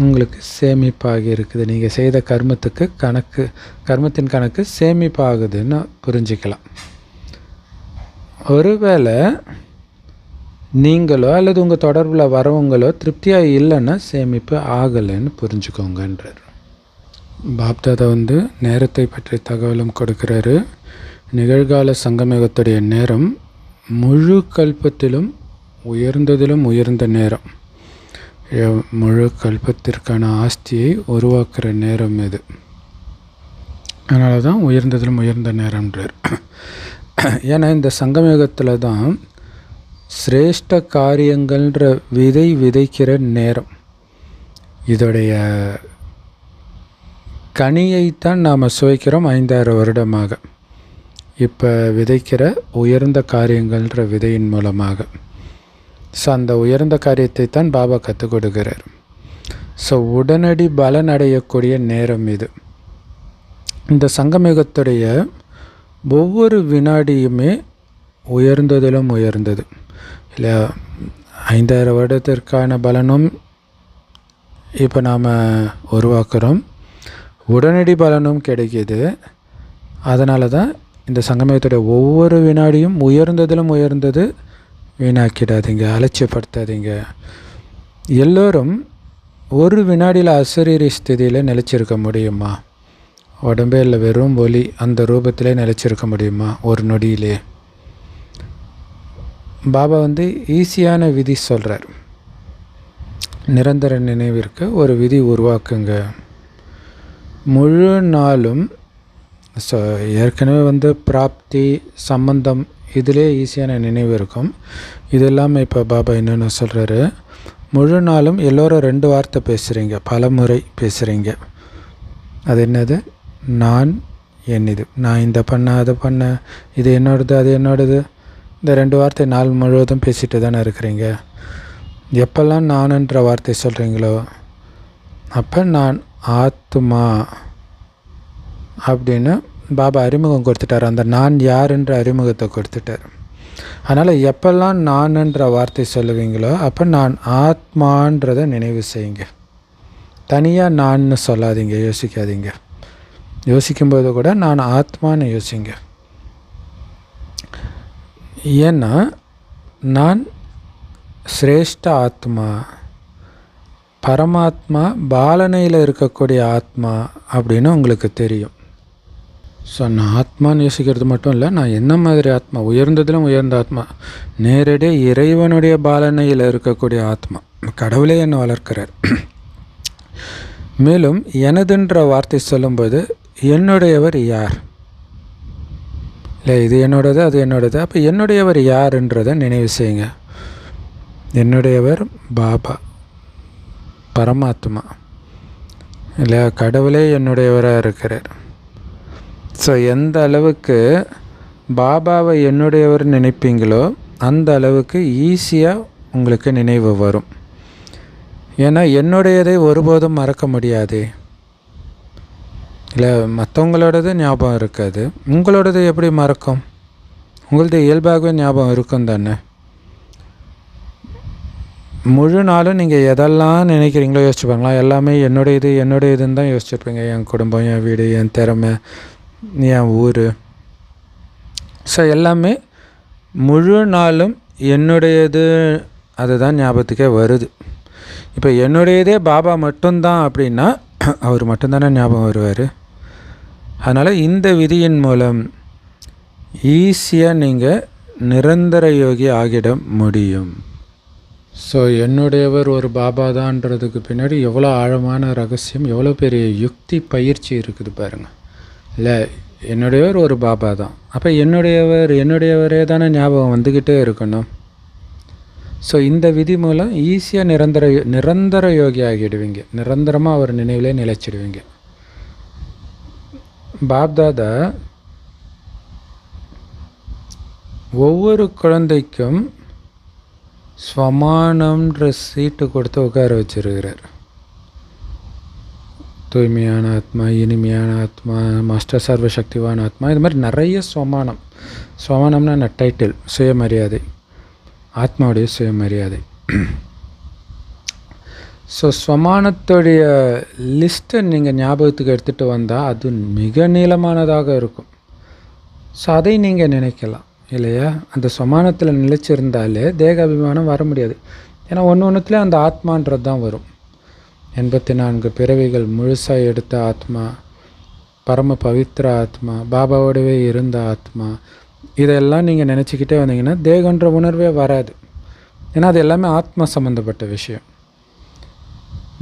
உங்களுக்கு சேமிப்பாகி இருக்குது. நீங்கள் செய்த கர்மத்தின் கணக்கு சேமிப்பாகுதுன்னு புரிஞ்சிக்கலாம். ஒருவேளை நீங்களோ அல்லது உங்கள் தொடர்பில் வரவங்களோ திருப்தியாக இல்லைன்னா சேமிப்பு ஆகலைன்னு புரிஞ்சுக்கோங்கன்றார். பாப்தாதா நேரத்தை பற்றி தகவலும் கொடுக்குறாரு. நிகழ்கால சங்கமயுகத்துடைய நேரம் முழு கல்பத்திலும் உயர்ந்த நேரம். முழு கல்பத்திற்கான ஆஸ்தியை உருவாக்குற நேரம் இது. அதனால தான் உயர்ந்ததிலும் உயர்ந்த நேரம்ன்றார். ஏன்னா இந்த சங்கமயுகத்தில் தான் சிரேஷ்ட காரியங்கள்ன்ற விதைக்கிற நேரம். இதோடைய கனியைத்தான் நாம் சுவைக்கிறோம் 5000 வருடமாக. இப்போ விதைக்கிற உயர்ந்த காரியங்கள்ன்ற விதையின் மூலமாக. ஸோ அந்த உயர்ந்த காரியத்தை தான் பாபா கற்றுக் கொடுக்கிறார். ஸோ உடனடி பலன் அடையக்கூடிய நேரம் இது. இந்த சங்கமயுகத்துடைய ஒவ்வொரு வினாடியுமே உயர்ந்ததிலும் உயர்ந்தது இல்லை. 5000 வருடத்திற்கான பலனும் இப்போ நாம் உருவாக்குறோம், உடனடி பலனும் கிடைக்கிது. அதனால தான் இந்த சங்கமயுகத்துடைய ஒவ்வொரு வினாடியும் உயர்ந்ததிலும் உயர்ந்தது. வீணாக்கிடாதீங்க, அலட்சியப்படுத்தாதீங்க. எல்லோரும் ஒரு வினாடியில் அசரீரி ஸ்திதியில் நிலச்சிருக்க முடியுமா? உடம்பே இல்லை, வெறும் ஒலி அந்த ரூபத்திலே நிலச்சிருக்க முடியுமா ஒரு நொடியிலே? பாபா ஈஸியான விதி சொல்கிறார். நிரந்தர நினைவிற்கு ஒரு விதி உருவாக்குங்க. முழு நாளும் ஏற்கனவே பிராப்தி சம்பந்தம் இதிலே ஈஸியான நினைவு இருக்கும். இது இல்லாமல் இப்போ பாபா என்னென்ன சொல்கிறாரு, முழு நாளும் எல்லோரும் 2 வார்த்தை பேசுகிறீங்க, பல முறை பேசுகிறீங்க. அது என்னது? நான் என்னது, நான் இந்த பண்ண அதை பண்ண, இது என்னோடது அது என்னோடது. இந்த 2 வார்த்தை நாள் முழுவதும் பேசிட்டு தானே இருக்கிறீங்க. எப்பெல்லாம் நான்ன்ற வார்த்தை சொல்கிறீங்களோ அப்போ நான் ஆத்மா அப்படின்னு பாபா அறிமுகம் கொடுத்துட்டார். அந்த நான் யாருன்ற அறிமுகத்தை கொடுத்துட்டார். அதனால் எப்பெல்லாம் நான்ன்ற வார்த்தை சொல்லுவீங்களோ அப்போ நான் ஆத்மான்றதை நினைவு செய்யுங்க. தனியாக நான்னு சொல்லாதீங்க, யோசிக்காதீங்க. யோசிக்கும்போது கூட நான் ஆத்மான்னு யோசிங்க. ஏன்னா நான் சிரேஷ்ட ஆத்மா, பரமாத்மா, பாலனையில் இருக்கக்கூடிய ஆத்மா அப்படின்னு உங்களுக்கு தெரியும். ஸோ நான் ஆத்மான்னு யோசிக்கிறது மட்டும் இல்லை, நான் என்ன மாதிரி ஆத்மா, உயர்ந்ததிலும் உயர்ந்த ஆத்மா, நேரடியாக இறைவனுடைய பாலனையில் இருக்கக்கூடிய ஆத்மா. கடவுளே என்னை வளர்க்கிறார். மேலும் எனதுன்ற வார்த்தை சொல்லும்போது என்னுடையவர் யார் இல்லை, இது என்னோடது அது என்னோடது. அப்போ என்னுடையவர் யாருன்றதை நினைவு செய்யுங்க. என்னுடையவர் பாபா, பரமாத்மா இல்லை, கடவுளே என்னுடையவராக இருக்கிறார். ஸோ எந்த அளவுக்கு பாபாவை என்னுடையவர் நினைப்பீங்களோ அந்த அளவுக்கு ஈஸியாக உங்களுக்கு நினைவு வரும். ஏன்னா என்னுடையதை ஒருபோதும் மறக்க முடியாது இல்லை, மற்றவங்களோடது ஞாபகம் இருக்காது. உங்களோடது எப்படி மறக்கும்? உங்களது இயல்பாகவே ஞாபகம் இருக்கும் தானே. முழு நாளும் நீங்கள் எதெல்லாம் நினைக்கிறீங்களோ யோசிச்சுப்பாங்களா, எல்லாமே என்னுடையதுன்னு தான் யோசிச்சுருப்பீங்க. என் குடும்பம், என் வீடு, என் திறமை, என் ஊர். ஸோ எல்லாமே முழு நாளும் என்னுடையது, அதுதான் ஞாபகத்துக்கே வருது. இப்போ என்னுடையதே பாபா மட்டும்தான் அப்படின்னா அவர் மட்டும்தானே ஞாபகம் வருவார். அதனால் இந்த விதியின் மூலம் ஈஸியாக நீங்கள் நிரந்தர யோகி ஆகிட முடியும். ஸோ என்னுடையவர் ஒரு பாபா தான்றதுக்கு பின்னாடி எவ்வளோ ஆழமான ரகசியம், எவ்வளோ பெரிய யுக்தி பயிற்சி இருக்குது பாருங்கள். இல்லை, என்னுடையவர் ஒரு பாபா தான். அப்போ என்னுடையவரே தானே ஞாபகம் வந்துக்கிட்டே இருக்கணும். ஸோ இந்த விதி மூலம் ஈஸியாக நிரந்தர யோகி ஆகிடுவீங்க. நிரந்தரமாக அவர் நினைவிலே நிலைச்சிடுவீங்க. பாப்தாதா ஒவ்வொரு குழந்தைக்கும் ஸ்வமானம்ன்ற சீட்டு கொடுத்து உட்கார வச்சிருக்கிறார். தூய்மையான ஆத்மா, இனிமையான ஆத்மா, மாஸ்டர் சர்வசக்திவான ஆத்மா, இது மாதிரி நிறைய ஸ்வமானம். ஸ்வமானம்னா என்ன டைட்டில்? சுயமரியாதை, ஆத்மாவுடைய சுயமரியாதை. ஸோ ஸ்வமானத்துடைய லிஸ்ட்டை நீங்கள் ஞாபகத்துக்கு எடுத்துகிட்டு வந்தால் அது மிக நீளமானதாக இருக்கும். ஸோ அதை நீங்கள் நினைக்கலாம் இல்லையா? அந்த ஸ்வமானத்தில் நிலைச்சிருந்தாலே தேக அபிமானம் வர முடியாது. ஏன்னா ஒன்றுத்துலேயே அந்த ஆத்மான்றது தான் வரும். 84 பிறவிகள் முழுசாக எடுத்த ஆத்மா, பரம பவித்திர ஆத்மா, பாபாவோடவே இருந்த ஆத்மா, இதெல்லாம் நீங்கள் நினச்சிக்கிட்டே வந்தீங்கன்னா தேகன்ற உணர்வே வராது. ஏன்னா அது எல்லாமே ஆத்மா சம்மந்தப்பட்ட விஷயம்.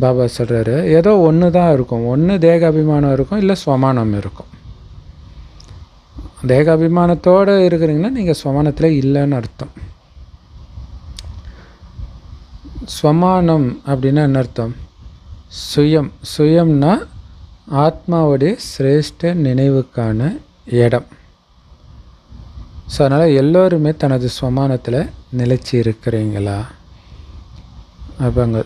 பாபா சொல்கிறாரு, ஏதோ ஒன்று தான் இருக்கும். ஒன்று தேக அபிமானம் இருக்கும், இல்லை ஸ்வமானம் இருக்கும். தேகாபிமானத்தோடு இருக்கிறீங்கன்னா நீங்கள் ஸ்வமானத்தில் இல்லைன்னு அர்த்தம். ஸ்வமானம் அப்படின்னா என்ன அர்த்தம்? சுயம். சுயம்னா ஆத்மாவுடைய சிரேஷ்ட நினைவுக்கான இடம். ஸோ அதனால் எல்லோருமே தனது ஸ்வமானத்தில் நிலைச்சி இருக்கிறீங்களா? அப்போ அங்கே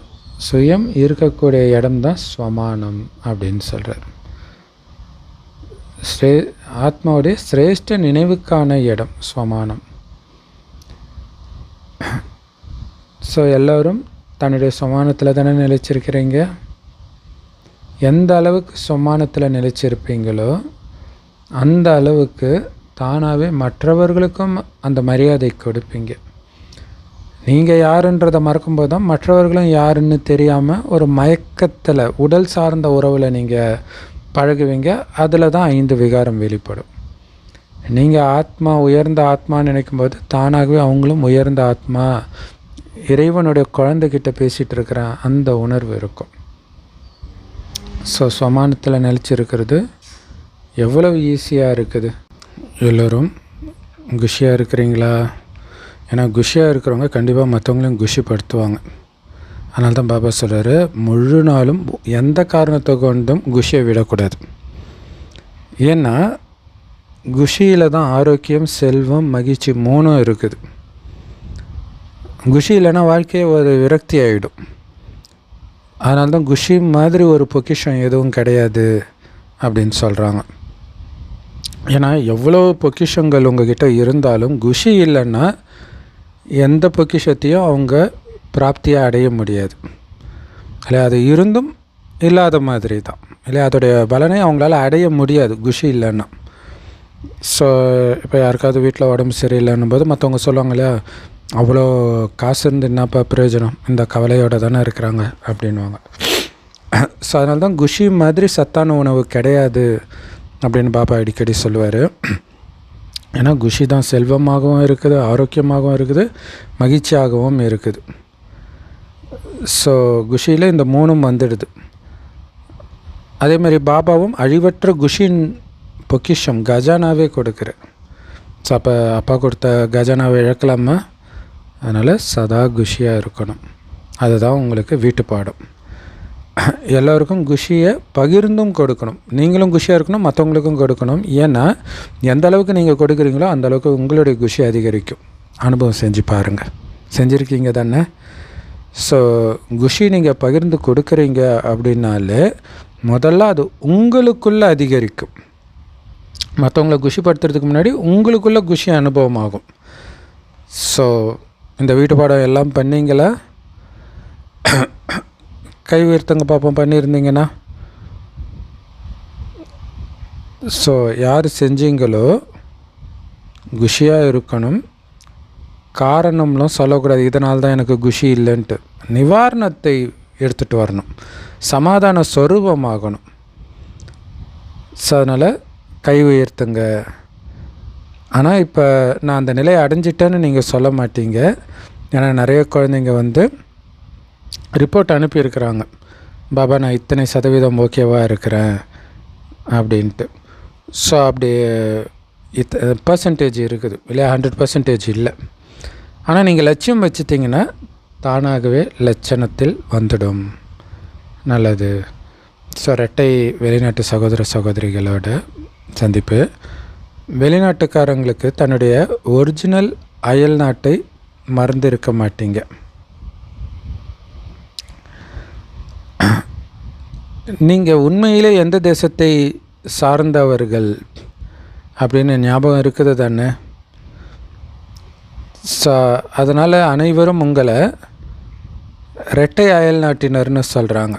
சுயம் இருக்கக்கூடிய இடம்தான் ஸ்வமானம் அப்படின்னு சொல்கிறார். ஆத்மாவுடைய சிரேஷ்ட நினைவுக்கான இடம் ஸ்வமானம். ஸோ எல்லோரும் தன்னுடைய ஸ்வமானத்தில் தானே நிலைச்சிருக்கிறீங்க. எந்த அளவுக்கு ஸ்வமானத்தில் நிலைச்சிருப்பீங்களோ அந்த அளவுக்கு தானாகவே மற்றவர்களுக்கும் அந்த மரியாதை கொடுப்பீங்க. நீங்கள் யாருன்றதை மறக்கும்போது தான் மற்றவர்களும் யாருன்னு தெரியாமல் ஒரு மயக்கத்தில் உடல் சார்ந்த உறவில் நீங்கள் பழகுவீங்க. அதில் தான் 5 விகாரம் வெளிப்படும். நீங்கள் ஆத்மா உயர்ந்த ஆத்மான்னு நினைக்கும்போது தானாகவே அவங்களும் உயர்ந்த ஆத்மா, இறைவனுடைய குழந்தைகிட்ட பேசிகிட்டு இருக்கிற அந்த உணர்வு இருக்கும். ஸோ ஸ்வமானத்தில் நிலச்சிருக்கிறது எவ்வளவு ஈஸியாக இருக்குது. எல்லோரும் குஷியாக இருக்கிறீங்களா? ஏன்னா குஷியாக இருக்கிறவங்க கண்டிப்பாக மற்றவங்களையும் குஷிப்படுத்துவாங்க. அதனால தான் பாபா சொல்கிறாரு, முழு நாளும் எந்த காரணத்தை கொண்டும் குஷியை விடக்கூடாது. ஏன்னா குஷியில் தான் ஆரோக்கியம், செல்வம், மகிழ்ச்சி 3 இருக்குது. குஷி இல்லைன்னா வாழ்க்கையே ஒரு விரக்தி ஆகிடும். அதனால தான் குஷி மாதிரி ஒரு பொக்கிஷம் எதுவும் கிடையாது அப்படின்னு சொல்கிறாங்க. ஏன்னா எவ்வளோ பொக்கிஷங்கள் உங்ககிட்ட இருந்தாலும் குஷி இல்லைன்னா எந்த பொக்கிஷத்தையும் அவங்க பிராப்தியாக அடைய முடியாது. இல்லை அது இருந்தும் இல்லாத மாதிரி தான். இல்லை அதோடைய பலனை அவங்களால அடைய முடியாது குஷி இல்லைன்னா. ஸோ இப்போ யாருக்காவது வீட்டில் உடம்பு சரியில்லைன்னும் போது மற்றவங்க சொல்லுவாங்க இல்லையா, அவ்வளோ காசு இருந்து என்னப்பா பிரயோஜனம், இந்த கவலையோடு தானே இருக்கிறாங்க அப்படின்வாங்க. ஸோ அதனால தான் குஷி மாதிரி சத்தான உணவு கிடையாது அப்படின்னு பாபா அடிக்கடி சொல்லுவார். ஏன்னா குஷி தான் செல்வமாகவும் இருக்குது, ஆரோக்கியமாகவும் இருக்குது, மகிழ்ச்சியாகவும் இருக்குது. ஸோ குஷியில் இந்த 3 வந்துடுது. அதேமாதிரி பாபாவும் அழிவற்ற குஷின் பொக்கிஷம் கஜானாவே கொடுக்குற. ஸோ அப்போ அப்பா கொடுத்த கஜானாவை இழக்கலாமா? அதனால் சதா குஷியாக இருக்கணும். அதுதான் உங்களுக்கு வீட்டு பாடம். எல்லோருக்கும் குஷியை பகிர்ந்தும் கொடுக்கணும். நீங்களும் குஷியாக இருக்கணும், மற்றவங்களுக்கும் கொடுக்கணும். ஏன்னா எந்த அளவுக்கு நீங்கள் கொடுக்குறீங்களோ அந்த அளவுக்கு உங்களுடைய குஷி அதிகரிக்கும். அனுபவம் செஞ்சு பாருங்கள். செஞ்சுருக்கீங்க தானே? ஸோ குஷி நீங்கள் பகிர்ந்து கொடுக்குறீங்க அப்படின்னாலே முதல்ல அது உங்களுக்குள்ளே அதிகரிக்கும். மற்றவங்கள குஷிப்படுத்துறதுக்கு முன்னாடி உங்களுக்குள்ளே குஷி அனுபவமாகும். ஸோ இந்த வீட்டு பாடம் எல்லாம் பண்ணிங்களா? கை உயர்த்தங்க பார்ப்போம் பண்ணியிருந்தீங்கன்னா. ஸோ யார் செஞ்சீங்களோ குஷியாக இருக்கணும். காரணம்லாம் சொல்லக்கூடாது, இதனால் தான் எனக்கு குஷி இல்லைன்ட்டு. நிவாரணத்தை எடுத்துகிட்டு வரணும், சமாதான ஸ்வரூபமாகணும். ஸோ அதனால் கை உயர்த்துங்க. ஆனால் இப்போ நான் அந்த நிலையை அடைஞ்சிட்டேன்னு நீங்கள் சொல்ல மாட்டீங்க. ஏன்னா நிறைய குழந்தைங்க ரிப்போர்ட் அனுப்பியிருக்கிறாங்க, பாபா நான் இத்தனை சதவீதம் ஓகேவாக இருக்கிறேன் அப்படின்ட்டு. ஸோ அப்படி பர்சன்டேஜ் இருக்குது இல்லையா? 100% இல்லை. ஆனால் நீங்கள் லட்சியம் வச்சுட்டிங்கன்னா தானாகவே லட்சணத்தில் வந்துடும். நல்லது. ஸோ ரெட்டை வெளிநாட்டு சகோதர சகோதரிகளோட சந்திப்பு. வெளிநாட்டுக்காரங்களுக்கு தன்னுடைய ஒரிஜினல் அயல் நாட்டை மறந்திருக்க மாட்டீங்க. நீங்கள் உண்மையிலே எந்த தேசத்தை சார்ந்தவர்கள் அப்படின்னு ஞாபகம் இருக்குது தானே? ஸோ அதனால் அனைவரும் உங்களை இரட்டை அயல் நாட்டினர்னு சொல்கிறாங்க.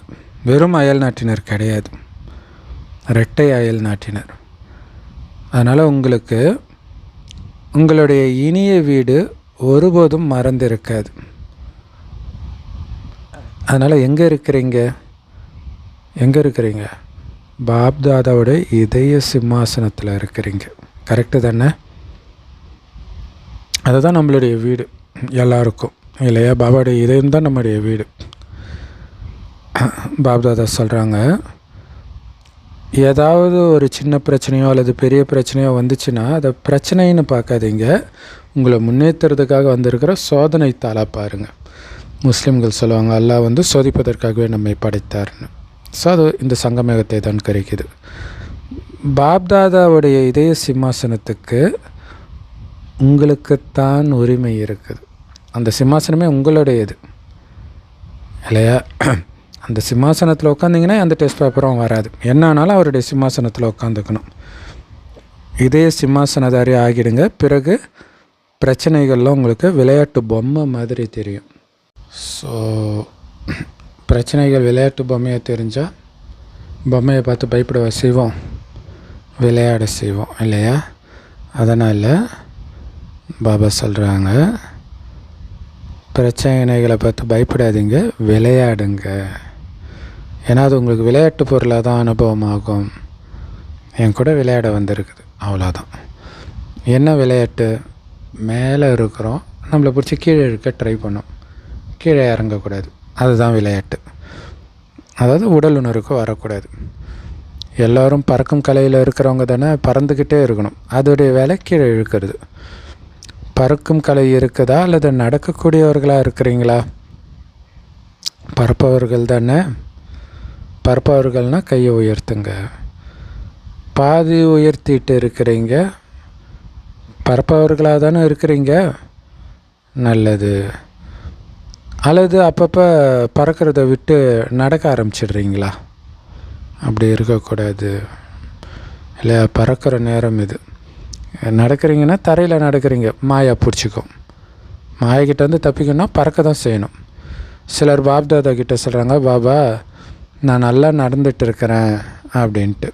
வெறும் அயல் நாட்டினர் கிடையாது, இரட்டை அயல் நாட்டினர். அதனால் உங்களுக்கு உங்களுடைய இனிய வீடு ஒருபோதும் மறந்திருக்காது. அதனால் எங்கே இருக்கிறீங்க? பாப்தாதாவோட இதய சிம்மாசனத்தில் இருக்கிறீங்க. கரெக்டு தானே? அதுதான் நம்மளுடைய வீடு எல்லாருக்கும் இல்லையா? பாபாவுடைய இதயம் தான் நம்முடைய வீடு. பாப்தாதா சொல்கிறாங்க, ஏதாவது ஒரு சின்ன பிரச்சனையோ அல்லது பெரிய பிரச்சனையோ வந்துச்சுன்னா அதை பிரச்சனைன்னு பார்க்காதீங்க, உங்களை முன்னேற்றுறதுக்காக வந்திருக்கிற சோதனை தாளாக பாருங்கள். முஸ்லீம்கள் சொல்லுவாங்க, அல்லாஹ் வந்து சோதிப்பதற்காகவே நம்மை படைத்தார்னு. ஸோ அது இந்த சங்கமேகத்தை தான் கிடைக்குது. பாப்தாதாவுடைய இதய சிம்மாசனத்துக்கு உங்களுக்குத்தான் உரிமை இருக்குது. அந்த சிம்மாசனமே உங்களுடையது இல்லையா? அந்த சிம்மாசனத்தில் உட்காந்திங்கன்னா அந்த டெஸ்ட் பேப்பரும் வராது. என்னன்னாலும் அவருடைய சிம்மாசனத்தில் உட்காந்துக்கணும். இதே சிம்மாசனதாரி ஆகிடுங்க. பிறகு பிரச்சனைகள்லாம் உங்களுக்கு விளையாட்டு பொம்மை மாதிரி தெரியும். ஸோ பிரச்சனைகள் விளையாட்டு பொம்மையை தெரிஞ்சால் பொம்மையை பார்த்து பயப்பட செய்வோம், விளையாட செய்வோம் இல்லையா? அதனால் பாபா சொல்கிறாங்க, பிரச்சனைகளை பார்த்து பயப்படாதீங்க, விளையாடுங்க. ஏன்னா அது உங்களுக்கு விளையாட்டு பொருளாக தான் அனுபவமாகும். என் கூட விளையாட வந்திருக்குது, அவ்வளோதான். என்ன விளையாட்டு? மேலே இருக்கிறோம், நம்மளை பிடிச்சி கீழே இருக்க ட்ரை பண்ணோம், கீழே இறங்கக்கூடாது, அதுதான் விளையாட்டு. அதாவது உடல் உணர்வுக்கு வரக்கூடாது. எல்லோரும் பறக்கும் கலையில் இருக்கிறவங்க தானே, பறந்துக்கிட்டே இருக்கணும். அதோடைய வேலை கீழே இழுக்கிறது. பறக்கும் கலை இருக்குதா அல்லது நடக்கக்கூடியவர்களாக இருக்கிறீங்களா? பறப்பவர்கள் தானே. பறப்பவர்கள்னால் கையை உயர்த்துங்க. பாதி உயர்த்திட்டு இருக்கிறீங்க, பறப்பவர்களாக தானே இருக்கிறீங்க, நல்லது. அல்லது அப்பப்போ பறக்கிறத விட்டு நடக்க ஆரம்பிச்சிடுறீங்களா? அப்படி இருக்கக்கூடாது இல்லையா? பறக்கிற நேரம் இது. நடக்கிறீங்கன்னா தரையில் நடக்கிறீங்க, மாயா பிடிச்சிக்கும். மாயக்கிட்ட வந்து தப்பிக்கணும்னா பறக்க தான் செய்யணும். சிலர் பாப்தாதா கிட்டே சொல்கிறாங்க, பாபா நான் நல்லா நடந்துட்டு இருக்கிறேன் அப்படின்ட்டு.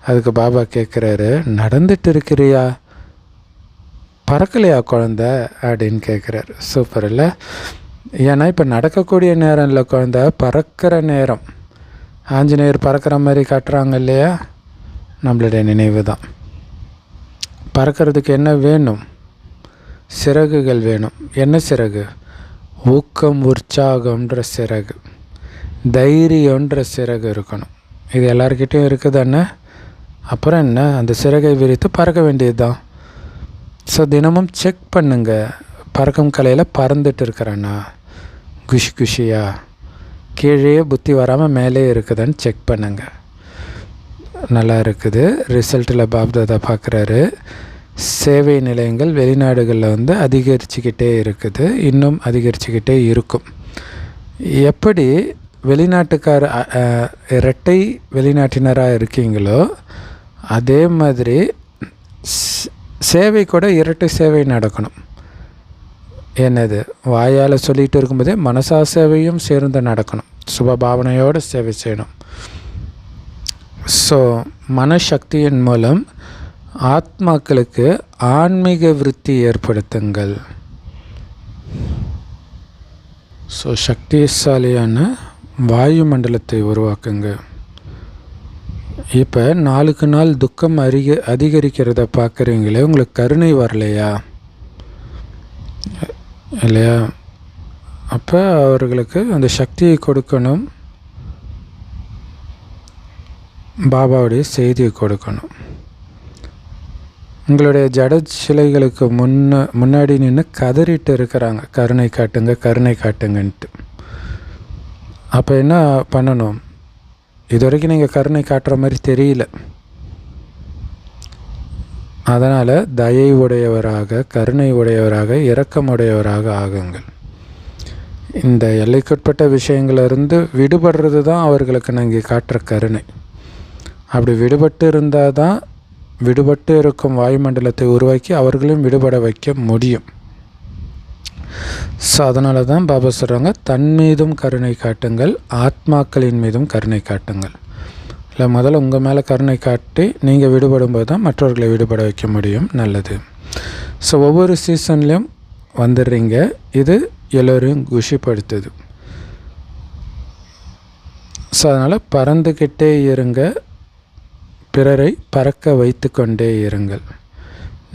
அதுக்கு பாபா கேட்குறாரு, நடந்துட்டு இருக்கிறியா, பறக்கலையா குழந்த அப்படின்னு கேட்குறாரு. சூப்பர் இல்லை? ஏன்னா இப்போ நடக்கக்கூடிய நேரம் இல்லை குழந்த, பறக்கிற நேரம். ஆஞ்சநேயர் பறக்கிற மாதிரி காட்டுறாங்க இல்லையா? நம்மளுடைய நினைவு தான். பறக்கிறதுக்கு என்ன வேணும்? சிறகுகள் வேணும். என்ன சிறகு? ஊக்கம், உற்சாகம்ன்ற சிறகு, தைரியன்ற சிறகு இருக்கணும். இது எல்லாருக்கிட்டையும் இருக்குது தானே? அப்புறம் என்ன, அந்த சிறகை விரித்து பறக்க வேண்டியது தான். ஸோ தினமும் செக் பண்ணுங்க, பறக்கும் கலையில் பறந்துட்டு இருக்கிறேன்னா, குஷி குஷியா, கீழே புத்தி வராமல் மேலே இருக்குதான்னு செக் பண்ணுங்க. நல்லா இருக்குது. ரிசல்ட்டில் பாப்தாதா பார்க்குறாரு, சேவை நிலையங்கள் வெளிநாடுகளில் வந்து அதிகரிச்சுக்கிட்டே இருக்குது, இன்னும் அதிகரிச்சுக்கிட்டே இருக்கும். எப்படி வெளிநாட்டுக்கார இரட்டை வெளிநாட்டினராக இருக்கீங்களோ அதே மாதிரி சேவை கூட இரட்டை சேவை நடக்கணும். என்னது? வாயால் சொல்லிகிட்டு இருக்கும்போதே மனசா சேவையும் சேர்ந்து நடக்கணும். சுபபாவனையோடு சேவை செய்யணும். ஸோ மனசக்தியின் மூலம் ஆத்மாக்களுக்கு ஆன்மீக விருத்தி ஏற்படுத்துங்கள். ஸோ சக்திசாலியான வாயு மண்டலத்தை உருவாக்குங்க. இப்போ நாளுக்கு நாள் துக்கம் அதிகரிக்கிறத பார்க்குறீங்களே, உங்களுக்கு கருணை வரலையா இல்லையா? அப்போ அவர்களுக்கு அந்த சக்தியை கொடுக்கணும், பாபாவுடைய செய்தியை கொடுக்கணும். உங்களுடைய ஜட சிலைகளுக்கு முன்னாடி நின்று கதறிட்டு இருக்கிறாங்க, கருணை காட்டுங்க, கருணை காட்டுங்கன்ட்டு. அப்போ என்ன பண்ணணும்? இது வரைக்கும் நீங்கள் கருணை காட்டுற மாதிரி தெரியல. அதனால் தயை உடையவராக, கருணை உடையவராக, இரக்கமுடையவராக ஆகுங்கள். இந்த எல்லைக்குட்பட்ட விஷயங்களிலிருந்து விடுபடுறது தான் அவர்களுக்கு நாங்கள் காட்டுற கருணை. அப்படி விடுபட்டு இருந்தால் தான் விடுபட்டு இருக்கும் வாயுமண்டலத்தை உருவாக்கி அவர்களையும் விடுபட வைக்க முடியும். ஸோ அதனால தான் பாபா சொல்கிறாங்க, தன் மீதும் கருணை காட்டுங்கள், ஆத்மாக்களின் மீதும் கருணை காட்டுங்கள். இல்லை, முதல்ல உங்கள் மேலே கருணை காட்டி நீங்கள் விடுபடும்போது தான் மற்றவர்களை விடுபட வைக்க முடியும். நல்லது. ஸோ ஒவ்வொரு சீசன்லேயும் வந்துடுறீங்க, இது எல்லோரையும் குஷிப்படுத்துது. ஸோ அதனால் பறந்துக்கிட்டே இருங்க, பிறரை பறக்க வைத்து கொண்டே இருங்கள்.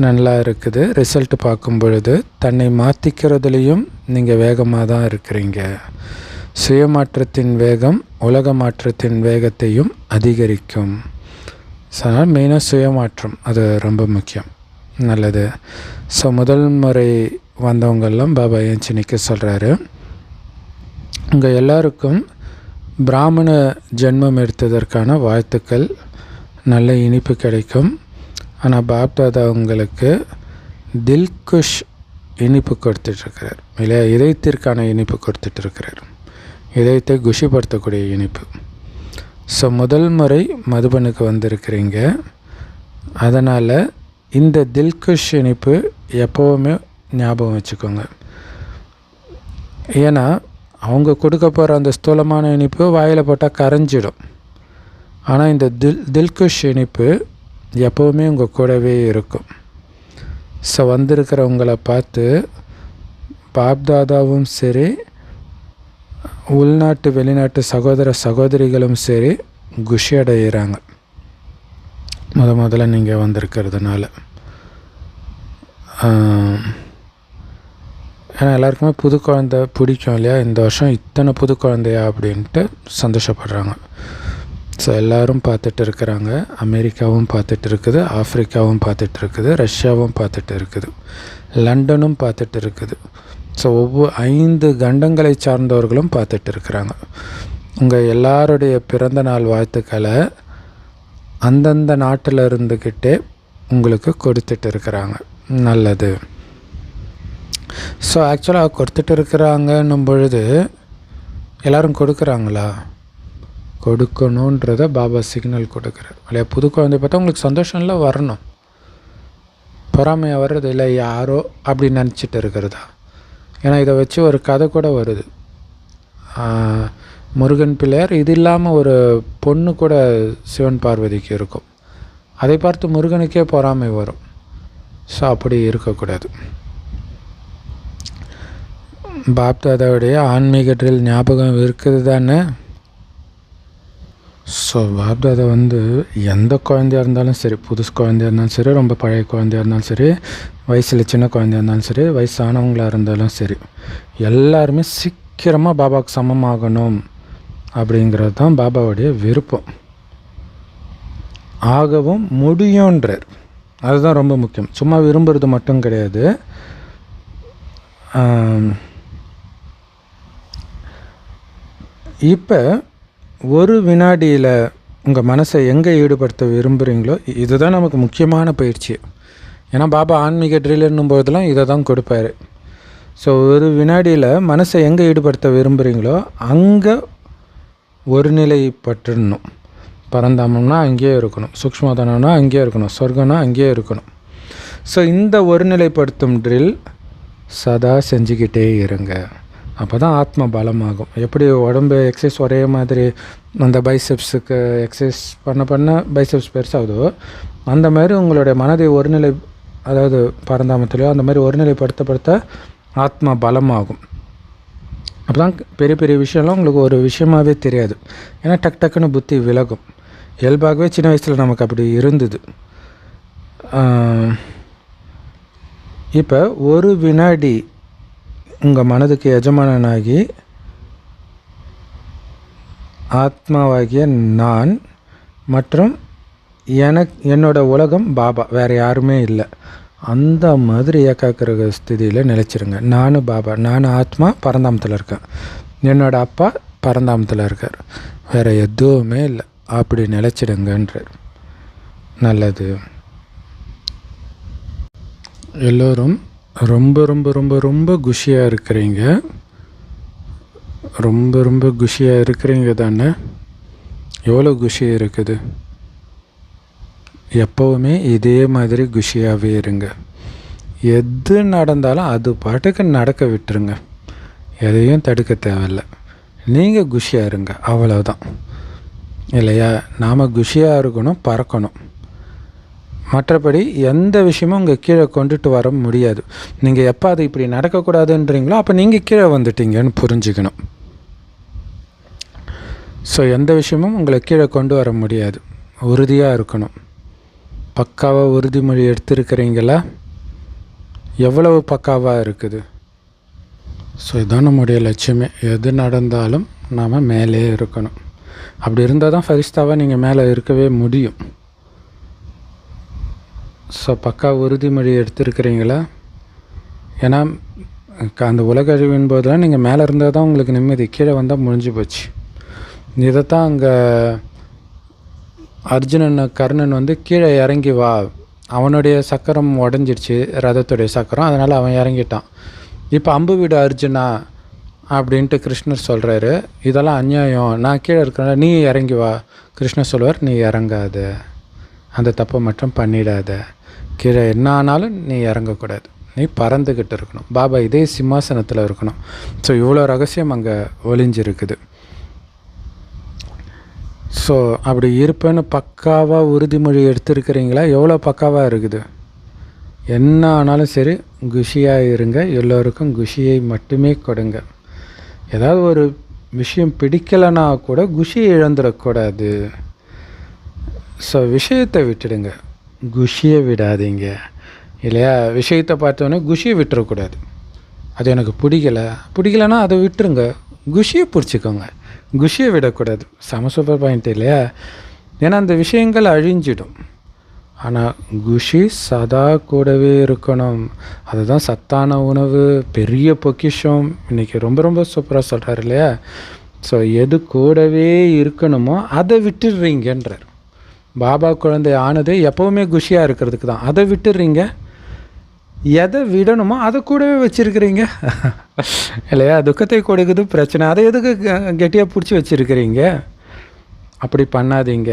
நல்லா இருக்குது. ரிசல்ட்டு பார்க்கும் பொழுது தன்னை மாற்றிக்கிறதுலேயும் நீங்கள் வேகமாக தான் இருக்கிறீங்க. சுயமாற்றத்தின் வேகம் உலக மாற்றத்தின் வேகத்தையும் அதிகரிக்கும். ஸோ அதனால் மெயினாக சுயமாற்றம் அது ரொம்ப முக்கியம். நல்லது. ஸோ முதல் முறை வந்தவங்கெல்லாம் பாபா ஏஞ்சி நிற்க சொல்கிறாரு. உங்கள் எல்லாருக்கும் பிராமண ஜென்மம் எடுத்ததற்கான வாழ்த்துக்கள். நல்ல இனிப்பு கிடைக்கும். ஆனால் பாப்தாதா உங்களுக்கு தில்குஷ் இனிப்பு கொடுத்துட்ருக்கிறார் இல்லையா? இதயத்திற்கான இனிப்பு கொடுத்துட்ருக்கிறார். இதயத்தை குஷிப்படுத்தக்கூடிய இனிப்பு. ஸோ முதல் முறை மதுபனுக்கு வந்திருக்கிறீங்க. அதனால் இந்த தில்குஷ் இனிப்பு எப்போவுமே ஞாபகம் வச்சுக்கோங்க. ஏன்னா அவங்க கொடுக்க போகிற அந்த ஸ்தூலமான இனிப்பு வாயில் போட்டால் கரைஞ்சிடும். ஆனால் இந்த தில்குஷ் இனிப்பு எப்போவுமே உங்கள் கூடவே இருக்கும். ஸோ வந்திருக்கிறவங்களை பார்த்து பாப்தாதாவும் சரி, உள்நாட்டு வெளிநாட்டு சகோதர சகோதரிகளும் சரி குஷி அடைகிறாங்க முதல்ல நீங்கள் வந்திருக்கிறதுனால. ஏன்னா எல்லாருக்குமே புது குழந்தை பிடிக்கும் இல்லையா? இந்த வருஷம் இத்தனை புது குழந்தையா அப்படின்ட்டு சந்தோஷப்படுறாங்க. ஸோ எல்லோரும் பார்த்துட்டு இருக்கிறாங்க. அமெரிக்காவும் பார்த்துட்டு இருக்குது, ஆஃப்ரிக்காவும் பார்த்துட்டு இருக்குது, ரஷ்யாவும் பார்த்துட்டு இருக்குது, லண்டனும் பார்த்துட்டு இருக்குது. ஸோ 5 கண்டங்களை சார்ந்தவர்களும் பார்த்துட்டு இருக்கிறாங்க. உங்கள் எல்லாருடைய பிறந்த நாள் வாழ்த்துக்களை அந்தந்த நாட்டில் இருந்துக்கிட்டே உங்களுக்கு கொடுத்துட்டு இருக்கிறாங்க. நல்லது. ஸோ ஆக்சுவலாக கொடுத்துட்டு இருக்கிறாங்கன்னும் பொழுது எல்லோரும் கொடுக்குறாங்களா? கொடுக்கணுன்றத பாபா சிக்னல் கொடுக்குறார் இல்லையா? புது குழந்தை பார்த்தா உங்களுக்கு சந்தோஷம்லாம் வரணும். பொறாமையாக வர்றது இல்லை, யாரோ அப்படி நினச்சிட்டு இருக்கிறதா? ஏன்னா இதை வச்சு ஒரு கதை கூட வருது. முருகன் பிள்ளையார் இது இல்லாமல் ஒரு பொண்ணு கூட சிவன் பார்வதிக்கு இருக்கும். அதை பார்த்து முருகனுக்கே பொறாமை வரும். ஸோ அப்படி இருக்கக்கூடாது. பாப்தாதாவுடைய ஆன்மீக ட்ரில் ஞாபகம் இருக்குது தானே? ஸோ பாப்தாதா எந்த குழந்தையாக இருந்தாலும் சரி, புதுசு குழந்தையாக இருந்தாலும் சரி, ரொம்ப பழைய குழந்தையாக இருந்தாலும் சரி, வயசில் சின்ன குழந்தையாக இருந்தாலும் சரி, வயசானவங்களாக இருந்தாலும் சரி, எல்லாருமே சீக்கிரமாக பாபாவுக்கு சமமாகணும் அப்படிங்கிறது தான் பாபாவுடைய விருப்பம். ஆகவும் முடியுன்றார். அதுதான் ரொம்ப முக்கியம். சும்மா விரும்புறது மட்டும் கிடையாது. இப்போ ஒரு வினாடியில் உங்கள் மனசை எங்கே ஈடுபடுத்த விரும்புகிறீங்களோ இதுதான் நமக்கு முக்கியமான பயிற்சி. ஏன்னா பாபா ஆன்மீக ட்ரில்லுன்னும் போதெல்லாம் இதை தான் கொடுப்பார். ஸோ ஒரு வினாடியில் மனசை எங்கே ஈடுபடுத்த விரும்புகிறீங்களோ அங்கே ஒரு நிலைப்பட்டுடணும். பரந்தாமம்னா அங்கேயே இருக்கணும், சூக்ஷ்மதனம்னா அங்கேயே இருக்கணும், சொர்க்கம்னா அங்கேயே இருக்கணும். ஸோ இந்த ஒருநிலைப்படுத்தும் ட்ரில் சதா செஞ்சுக்கிட்டே இருங்க. அப்போ தான் ஆத்ம பலமாகும். எப்படி உடம்பு எக்ஸசைஸ் ஒரே மாதிரி அந்த பைசெப்ஸுக்கு எக்ஸசைஸ் பண்ண பைசெப்ஸ் பெருசாகுதோ அந்த மாதிரி உங்களுடைய மனதை ஒருநிலை, அதாவது பரந்தாமத்திலையோ அந்த மாதிரி ஒருநிலைப்படுத்த ஆத்மா பலமாகும். அப்போ தான் பெரிய பெரிய விஷயம்லாம் உங்களுக்கு ஒரு விஷயமாகவே தெரியாது. ஏன்னா டக்குன்னு புத்தி விலகும். இயல்பாகவே சின்ன வயசில் நமக்கு அப்படி இருந்தது. இப்போ ஒரு வினாடி உங்கள் மனதுக்கு எஜமானனாகி ஆத்மாவாகிய நான் மற்றும் என்னோட உலகம் பாபா, வேறு யாருமே இல்லை, அந்த மாதிரி ஏகாக்கிரக ஸ்திதியில் நிலைச்சிருங்க. நானும் பாபா, நான் ஆத்மா பரந்தாமத்தில் இருக்கேன், என்னோடய அப்பா பரந்தாமத்தில் இருக்கார், வேறு எதுவுமே இல்லை, அப்படி நிலைச்சிடுங்கன்றார். நல்லது. எல்லோரும் ரொம்ப ரொம்ப ரொம்ப ரொம்ப குஷியாக இருக்கிறீங்க. ரொம்ப ரொம்ப குஷியாக இருக்கிறீங்க தானே? எவ்வளோ குஷி இருக்குது? எப்போவுமே இதே மாதிரி குஷியாகவே இருங்க. எது நடந்தாலும் அது பாட்டுக்கு நடக்க விட்டுருங்க. எதையும் தடுக்க தேவையில்லை. நீங்கள் குஷியாக இருங்க, அவ்வளோதான் இல்லையா? நாம் குஷியாக இருக்கணும், பறக்கணும். மற்றபடி எந்த விஷயமும் உங்கள் கீழே கொண்டுட்டு வர முடியாது. நீங்கள் எப்போ அது இப்படி நடக்கக்கூடாதுன்றீங்களோ அப்போ நீங்கள் கீழே வந்துட்டீங்கன்னு புரிஞ்சுக்கணும். ஸோ எந்த விஷயமும் உங்களை கீழே கொண்டு வர முடியாது. உறுதியாக இருக்கணும். பக்காவாக உறுதிமொழி எடுத்துருக்கிறீங்களா? எவ்வளவு பக்காவாக இருக்குது? ஸோ இதுதான் நம்முடைய லட்சியமே. எது நடந்தாலும் நாம் மேலே இருக்கணும். அப்படி இருந்தால் தான் ஃபரிஸ்தாவாக நீங்கள் மேலே இருக்கவே முடியும். ஸோ பக்கா உறுதிமொழி எடுத்திருக்கிறீங்களா? ஏன்னா அந்த உலக அழிவின் போதெல்லாம் நீங்கள் மேலே இருந்தால் தான் உங்களுக்கு நிம்மதி, கீழே வந்தால் முடிஞ்சு போச்சு. இதைத்தான் அங்கே அர்ஜுனன் கர்ணன் வந்து கீழே இறங்கி வா, அவனுடைய சக்கரம் உடஞ்சிடுச்சு, ரதத்துடைய சக்கரம், அதனால் அவன் இறங்கிட்டான். இப்போ அம்பு விடு அர்ஜுனா அப்படின்ட்டு கிருஷ்ணர் சொல்கிறாரு. இதெல்லாம் அநியாயம், நான் கீழே இருக்கிறேன், நீ இறங்கி வா. கிருஷ்ணர் சொல்வார், நீ இறங்காத, அந்த தப்பை மட்டும் பண்ணிடாத, கீழே என்ன ஆனாலும் நீ இறங்கக்கூடாது, நீ பறந்துக்கிட்டு இருக்கணும், பாபா இதே சிம்மாசனத்தில் இருக்கணும். ஸோ இவ்வளோ ரகசியம் அங்கே ஒளிஞ்சிருக்குது. ஸோ அப்படி இருப்பேன்னு பக்காவாக உறுதிமொழி எடுத்துருக்கிறீங்களா? எவ்வளோ பக்காவாக இருக்குது. என்ன ஆனாலும் சரி குஷியாக இருங்க, எல்லோருக்கும் குஷியை மட்டுமே கொடுங்க. ஏதாவது ஒரு விஷயம் பிடிக்கலைன்னா கூட குஷியை இழந்துடக்கூடாது. ஸோ விஷயத்தை விட்டுடுங்க, குஷியை விடாதீங்க இல்லையா? விஷயத்தை பார்த்தோன்னே குஷியை விட்டுறக்கூடாது. அது எனக்கு பிடிக்கலைன்னா அதை விட்டுருங்க, குஷியை பிடிச்சிக்கோங்க, குஷியை விடக்கூடாது. சூப்பர் பாயிண்ட் இல்லையா? ஏன்னா அந்த விஷயங்கள் அழிஞ்சிடும். ஆனால் குஷி சதா கூடவே இருக்கணும். அதுதான் சத்தான உணவு, பெரிய பொக்கிஷம். இன்றைக்கி ரொம்ப ரொம்ப சூப்பராக சொல்கிறார் இல்லையா? ஸோ எது கூடவே இருக்கணுமோ அதை விட்டுடுறீங்கன்றார். பாபா குழந்தை ஆனது எப்போவுமே குஷியாக இருக்கிறதுக்கு தான். அதை விட்டுடுறீங்க. எதை விடணுமோ அதை கூடவே வச்சுருக்கிறீங்க இல்லையா? துக்கத்தை கொடுக்குது பிரச்சனை, அதை எதுக்கு கெட்டியாக பிடிச்சி வச்சுருக்கிறீங்க? அப்படி பண்ணாதீங்க.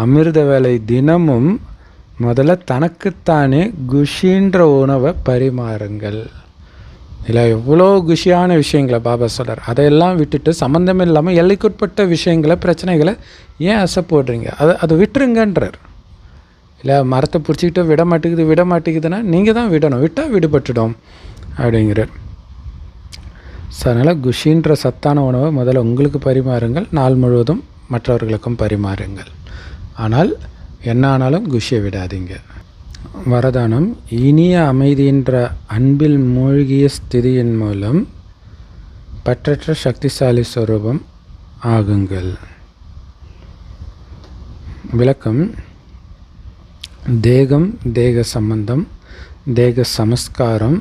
அமிர்த வேலை தினமும் முதல்ல தனக்குத்தானே குஷின்ற உணவை பரிமாறுங்கள். இல்லை எவ்வளோ குஷியான விஷயங்களை பாபா சொல்கிறார். அதையெல்லாம் விட்டுட்டு சம்மந்தம் இல்லாமல் எல்லைக்குட்பட்ட விஷயங்களை, பிரச்சனைகளை ஏன் அசை போடுறீங்க? அதை விட்டுருங்கன்றார். இல்லை மரத்தை பிடிச்சிக்கிட்டு விட மாட்டேங்குதுன்னா நீங்கள் தான் விடணும், விட்டால் விடுபட்டுடும் அப்படிங்கிறார். ஸோ அதனால் குஷின்ற சத்தான உணவை முதல்ல உங்களுக்கு பரிமாறுங்கள், நாள் முழுவதும் மற்றவர்களுக்கும் பரிமாறுங்கள். ஆனால் என்ன ஆனாலும் குஷியை விடாதீங்க. வரதானம்: இனிய அமைதின்ற அன்பில் மூழ்கிய ஸ்திதியின் மூலம் பற்றற்ற சக்திசாலி ஸ்வரூபம் ஆகுங்கள். விளக்கம்: தேகம், தேக சம்பந்தம், தேக சமஸ்காரம்,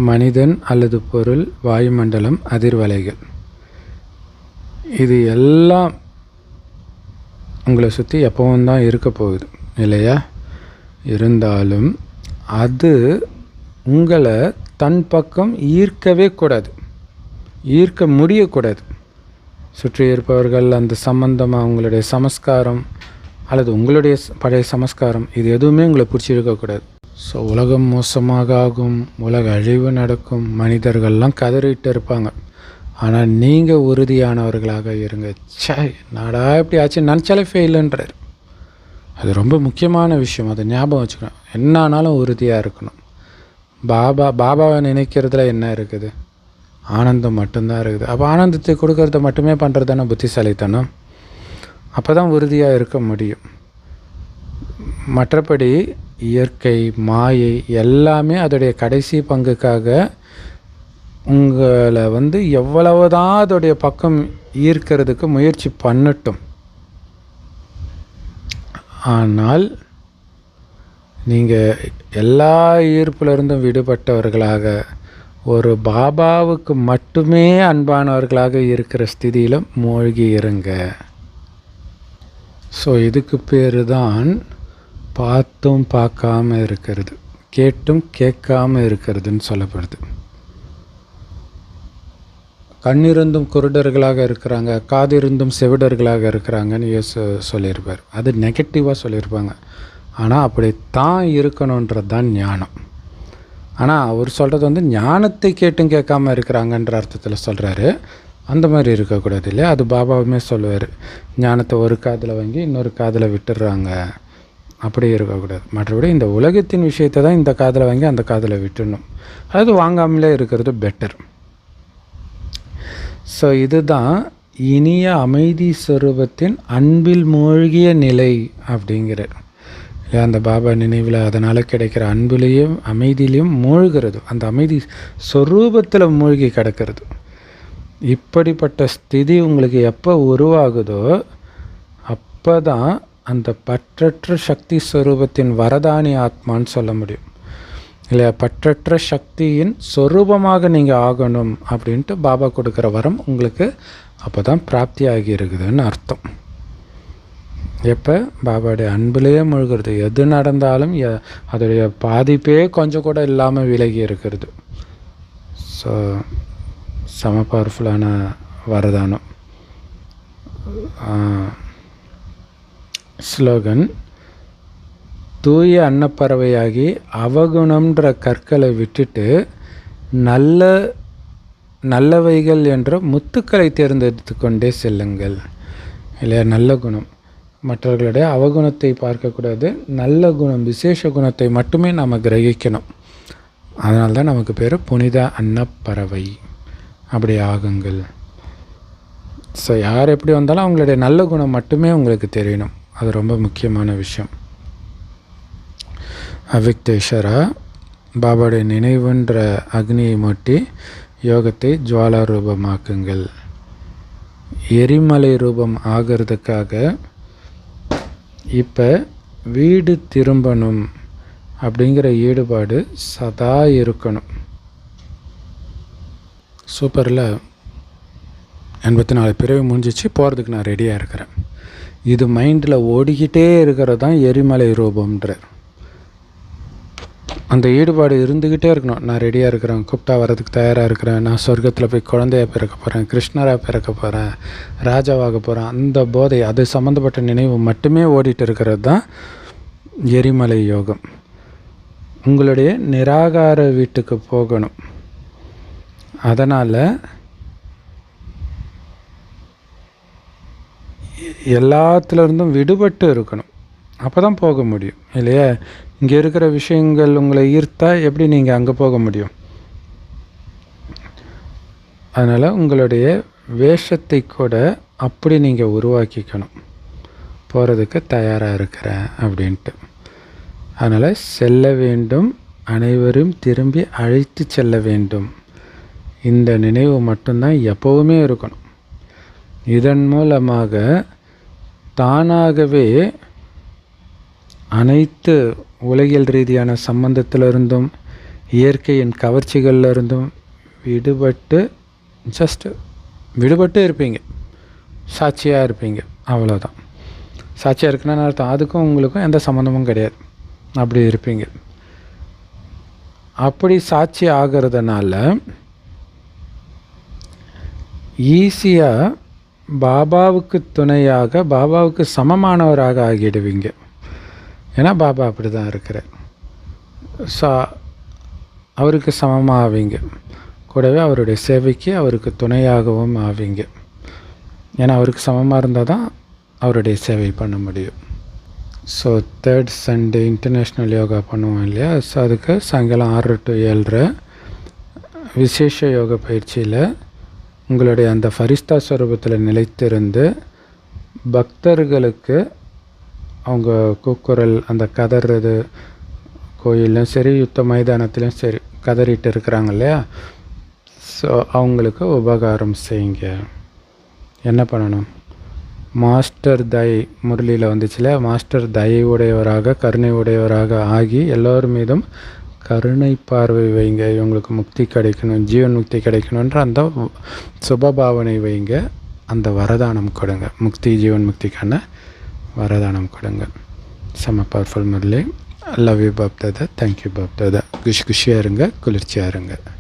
மனிதன் அல்லது பொருள், வாயுமண்டலம், அதிர்வலைகள், இது எல்லாம் உங்களை சுற்றி எப்பவும் தான் இருக்க போகுது இல்லையா? இருந்தாலும் அது உங்களை தன் பக்கம் ஈர்க்கவே கூடாது, ஈர்க்க முடியக்கூடாது. சுற்றி இருப்பவர்கள், அந்த சம்பந்தமாக உங்களுடைய சமஸ்காரம் அல்லது உங்களுடைய பழைய சமஸ்காரம், இது எதுவுமே உங்களை பிடிச்சிருக்கக்கூடாது. ஸோ உலகம் மோசமாக ஆகும், உலக அழிவு நடக்கும், மனிதர்கள்லாம் கதறிட்டு இருப்பாங்க. ஆனால் நீங்கள் உறுதியானவர்களாக இருங்க. நாடா இப்படி ஆச்சு நினச்சாலே ஃபெயிலுன்றார். அது ரொம்ப முக்கியமான விஷயம், அதை ஞாபகம் வச்சுக்கணும். என்ன ஆனாலும் உறுதியாக இருக்கணும். பாபாவை நினைக்கிறதுல என்ன இருக்குது? ஆனந்தம் மட்டும்தான் இருக்குது. அப்போ ஆனந்தத்தை கொடுக்கறத மட்டுமே பண்ணுறது தானே புத்திசாலித்தனம். அப்போ தான் உறுதியாக இருக்க முடியும். மற்றபடி இயற்கை, மாயை எல்லாமே அதோடைய கடைசி பங்குக்காக உங்களை எவ்வளவுதான் அதோடைய பக்கம் ஈர்க்கிறதுக்கு முயற்சி பண்ணட்டும். ஆனால் நீங்கள் எல்லா ஈர்ப்புலேருந்தும் விடுபட்டவர்களாக ஒரு பாபாவுக்கு மட்டுமே அன்பானவர்களாக இருக்கிற ஸ்திதியில் மூழ்கி இருங்க. ஸோ இதுக்கு பேர் தான் பார்த்தும் பார்க்காம இருக்கிறது, கேட்டும் கேட்காம இருக்கிறதுன்னு சொல்லப்படுது. கண்ணிருந்தும் குருடர்களாக இருக்கிறாங்க, காதிருந்தும் செவிடர்களாக இருக்கிறாங்கன்னு இயேசு சொல்லியிருப்பார். அது நெகட்டிவாக சொல்லியிருப்பாங்க. ஆனால் அப்படித்தான் இருக்கணுன்றது தான் ஞானம். ஆனால் அவர் சொல்கிறது ஞானத்தை கேட்டும் கேட்காம இருக்கிறாங்கன்ற அர்த்தத்தில் சொல்கிறாரு. அந்த மாதிரி இருக்கக்கூடாது இல்லையா? அது பாபாவுமே சொல்லுவார், ஞானத்தை ஒரு காதில் வாங்கி இன்னொரு காதில் விட்டுடுறாங்க, அப்படி இருக்கக்கூடாது. மற்றபடி இந்த உலகத்தின் விஷயத்தை தான் இந்த காதில் வாங்கி அந்த காதில் விட்டுடணும். அது வாங்காமலே இருக்கிறது பெட்டர். ஸோ இதுதான் இனிய அமைதி ஸ்வரூபத்தின் அன்பில் மூழ்கிய நிலை அப்படிங்கிறார். அந்த பாபா நினைவில் அதனால் கிடைக்கிற அன்பிலையும் அமைதியிலையும் மூழ்கிறது, அந்த அமைதி ஸ்வரூபத்தில் மூழ்கி கிடக்கிறது. இப்படிப்பட்ட ஸ்திதி உங்களுக்கு எப்போ உருவாகுதோ அப்போ தான் அந்த பற்றற்ற சக்தி ஸ்வரூபத்தின் வரதானி ஆத்மான்னு சொல்ல முடியும் இல்லையா. பற்றற்ற சக்தியின் சொரூபமாக நீங்கள் ஆகணும் அப்படின்ட்டு பாபா கொடுக்குற வரம் உங்களுக்கு அப்போ தான் பிராப்தி ஆகி இருக்குதுன்னு அர்த்தம். எப்போ பாபாவுடைய அன்புலேயே முழுகிறது, எது நடந்தாலும் அதோடைய பாதிப்பே கொஞ்சம் கூட இல்லாமல் விலகி இருக்கிறது. ஸோ செம பவர்ஃபுல்லான வரதானம். ஸ்லோகன்: தூய அன்னப்பறவையாகி அவகுணம்ன்ற கற்களை விட்டுட்டு நல்லவைகள் என்ற முத்துக்களை தேர்ந்தெடுத்து கொண்டே செல்லுங்கள் இல்லையா. நல்ல குணம், மற்றவர்களுடைய அவகுணத்தை பார்க்கக்கூடாது, நல்ல குணம் விசேஷ குணத்தை மட்டுமே நாம் கிரகிக்கணும். அதனால தான் நமக்கு பேர் புனித அன்னப்பறவை. அப்படி ஆகுங்கள். ஸோ யார் எப்படி வந்தாலும் அவங்களுடைய நல்ல குணம் மட்டுமே உங்களுக்கு தெரியணும். அது ரொம்ப முக்கியமான விஷயம். அவ்விக்தேஸ்வரா, பாபாவுடைய நினைவுன்ற அக்னியை மூட்டி யோகத்தை ஜுவாலா ரூபமாக்குங்கள். எரிமலை ரூபம் ஆகிறதுக்காக இப்போ வீடு திரும்பணும் அப்படிங்கிற ஈடுபாடு சதா இருக்கணும். சூப்பரில் 84 பிறவி முடிஞ்சிச்சு, போகிறதுக்கு நான் ரெடியாக இருக்கிறேன். இது மைண்டில் ஓடிக்கிட்டே இருக்கிறது தான் எரிமலை ரூபம்ன்றார். அந்த ஈடுபாடு இருந்துக்கிட்டே இருக்கணும். நான் ரெடியாக இருக்கிறேன், கூப்பிட்டா வர்றதுக்கு தயாராக இருக்கிறேன், நான் சொர்க்கத்தில் போய் குழந்தையாக பிறக்க போகிறேன், கிருஷ்ணராக பிறக்க போகிறேன், ராஜாவாக போகிறேன். அந்த போதை, அது சம்மந்தப்பட்ட நினைவு மட்டுமே ஓடிட்டு இருக்கிறது தான் எரிமலை யோகம். உங்களுடைய நிராகார வீட்டுக்கு போகணும். அதனால் எல்லாத்துலேருந்தும் விடுபட்டு இருக்கணும். அப்போ தான் போக முடியும் இல்லையா. இங்கே இருக்கிற விஷயங்கள் உங்களை ஈர்த்தா எப்படி நீங்கள் அங்கே போக முடியும்? அதனால் உங்களுடைய வேஷத்தை கூட அப்படி நீங்கள் உருவாக்கிக்கணும், போகிறதுக்கு தயாராக இருக்கிறேன் அப்படின்ட்டு. அதனால் செல்ல வேண்டும், அனைவரும் திரும்பி அழைத்து செல்ல வேண்டும். இந்த நினைவு மட்டும்தான் எப்போவுமே இருக்கணும். இதன் மூலமாக தானாகவே அனைத்து உலகியல் ரீதியான சம்பந்தத்திலிருந்தும் இயற்கையின் கவர்ச்சிகளிலிருந்தும் விடுபட்டு இருப்பீங்க. சாட்சியாக இருப்பீங்க, அவ்வளோதான். சாட்சியாக இருக்குன்னு அர்த்தம். அதுக்கும் உங்களுக்கும் எந்த சம்மந்தமும் கிடையாது, அப்படி இருப்பீங்க. அப்படி சாட்சி ஆகிறதுனால ஈஸியாக பாபாவுக்கு துணையாக, பாபாவுக்கு சமமானவராக ஆகிடுவீங்க. ஏன்னா பாபா அப்படி தான் இருக்கிறார். ஸோ அவருக்கு சமமாக ஆவீங்க. கூடவே அவருடைய சேவைக்கு அவருக்கு துணையாகவும் ஆவீங்க. ஏன்னா அவருக்கு சமமாக இருந்தால் தான் அவருடைய சேவை பண்ண முடியும். So 3rd Sunday international yoga பண்ணுவோம் இல்லையா. ஸோ அதுக்கு சாயங்காலம் 6 to 7:30 விசேஷ யோக பயிற்சியில் உங்களுடைய அந்த ஃபரிஸ்தா ஸ்வரூபத்தில் நிலைத்திருந்து பக்தர்களுக்கு அவங்க கூக்குரல், அந்த கதறது, கோயிலும் சரி யுத்த மைதானத்திலும் சரி கதறிட்டு இருக்கிறாங்க இல்லையா. ஸோ அவங்களுக்கு உபகாரம் செய்யுங்க. என்ன பண்ணணும்? மாஸ்டர் தயை முரளியில் வந்துச்சு இல்லையா. மாஸ்டர் தயை உடையவராக, கருணை உடையவராக ஆகி எல்லோர் மீதும் கருணை பார்வை வைங்க. இவங்களுக்கு முக்தி கிடைக்கணும், ஜீவன் முக்தி கிடைக்கணுன்ற அந்த சுபபாவனை வைங்க. அந்த வரதானம் கொடுங்க, முக்தி ஜீவன் முக்திக்கான வரதானம் கொடுங்க. செம்ம powerful Murli. Love you Bap Dada. Thank you Bap Dada. குஷியாக இருங்க, குளிர்ச்சியாக இருங்க.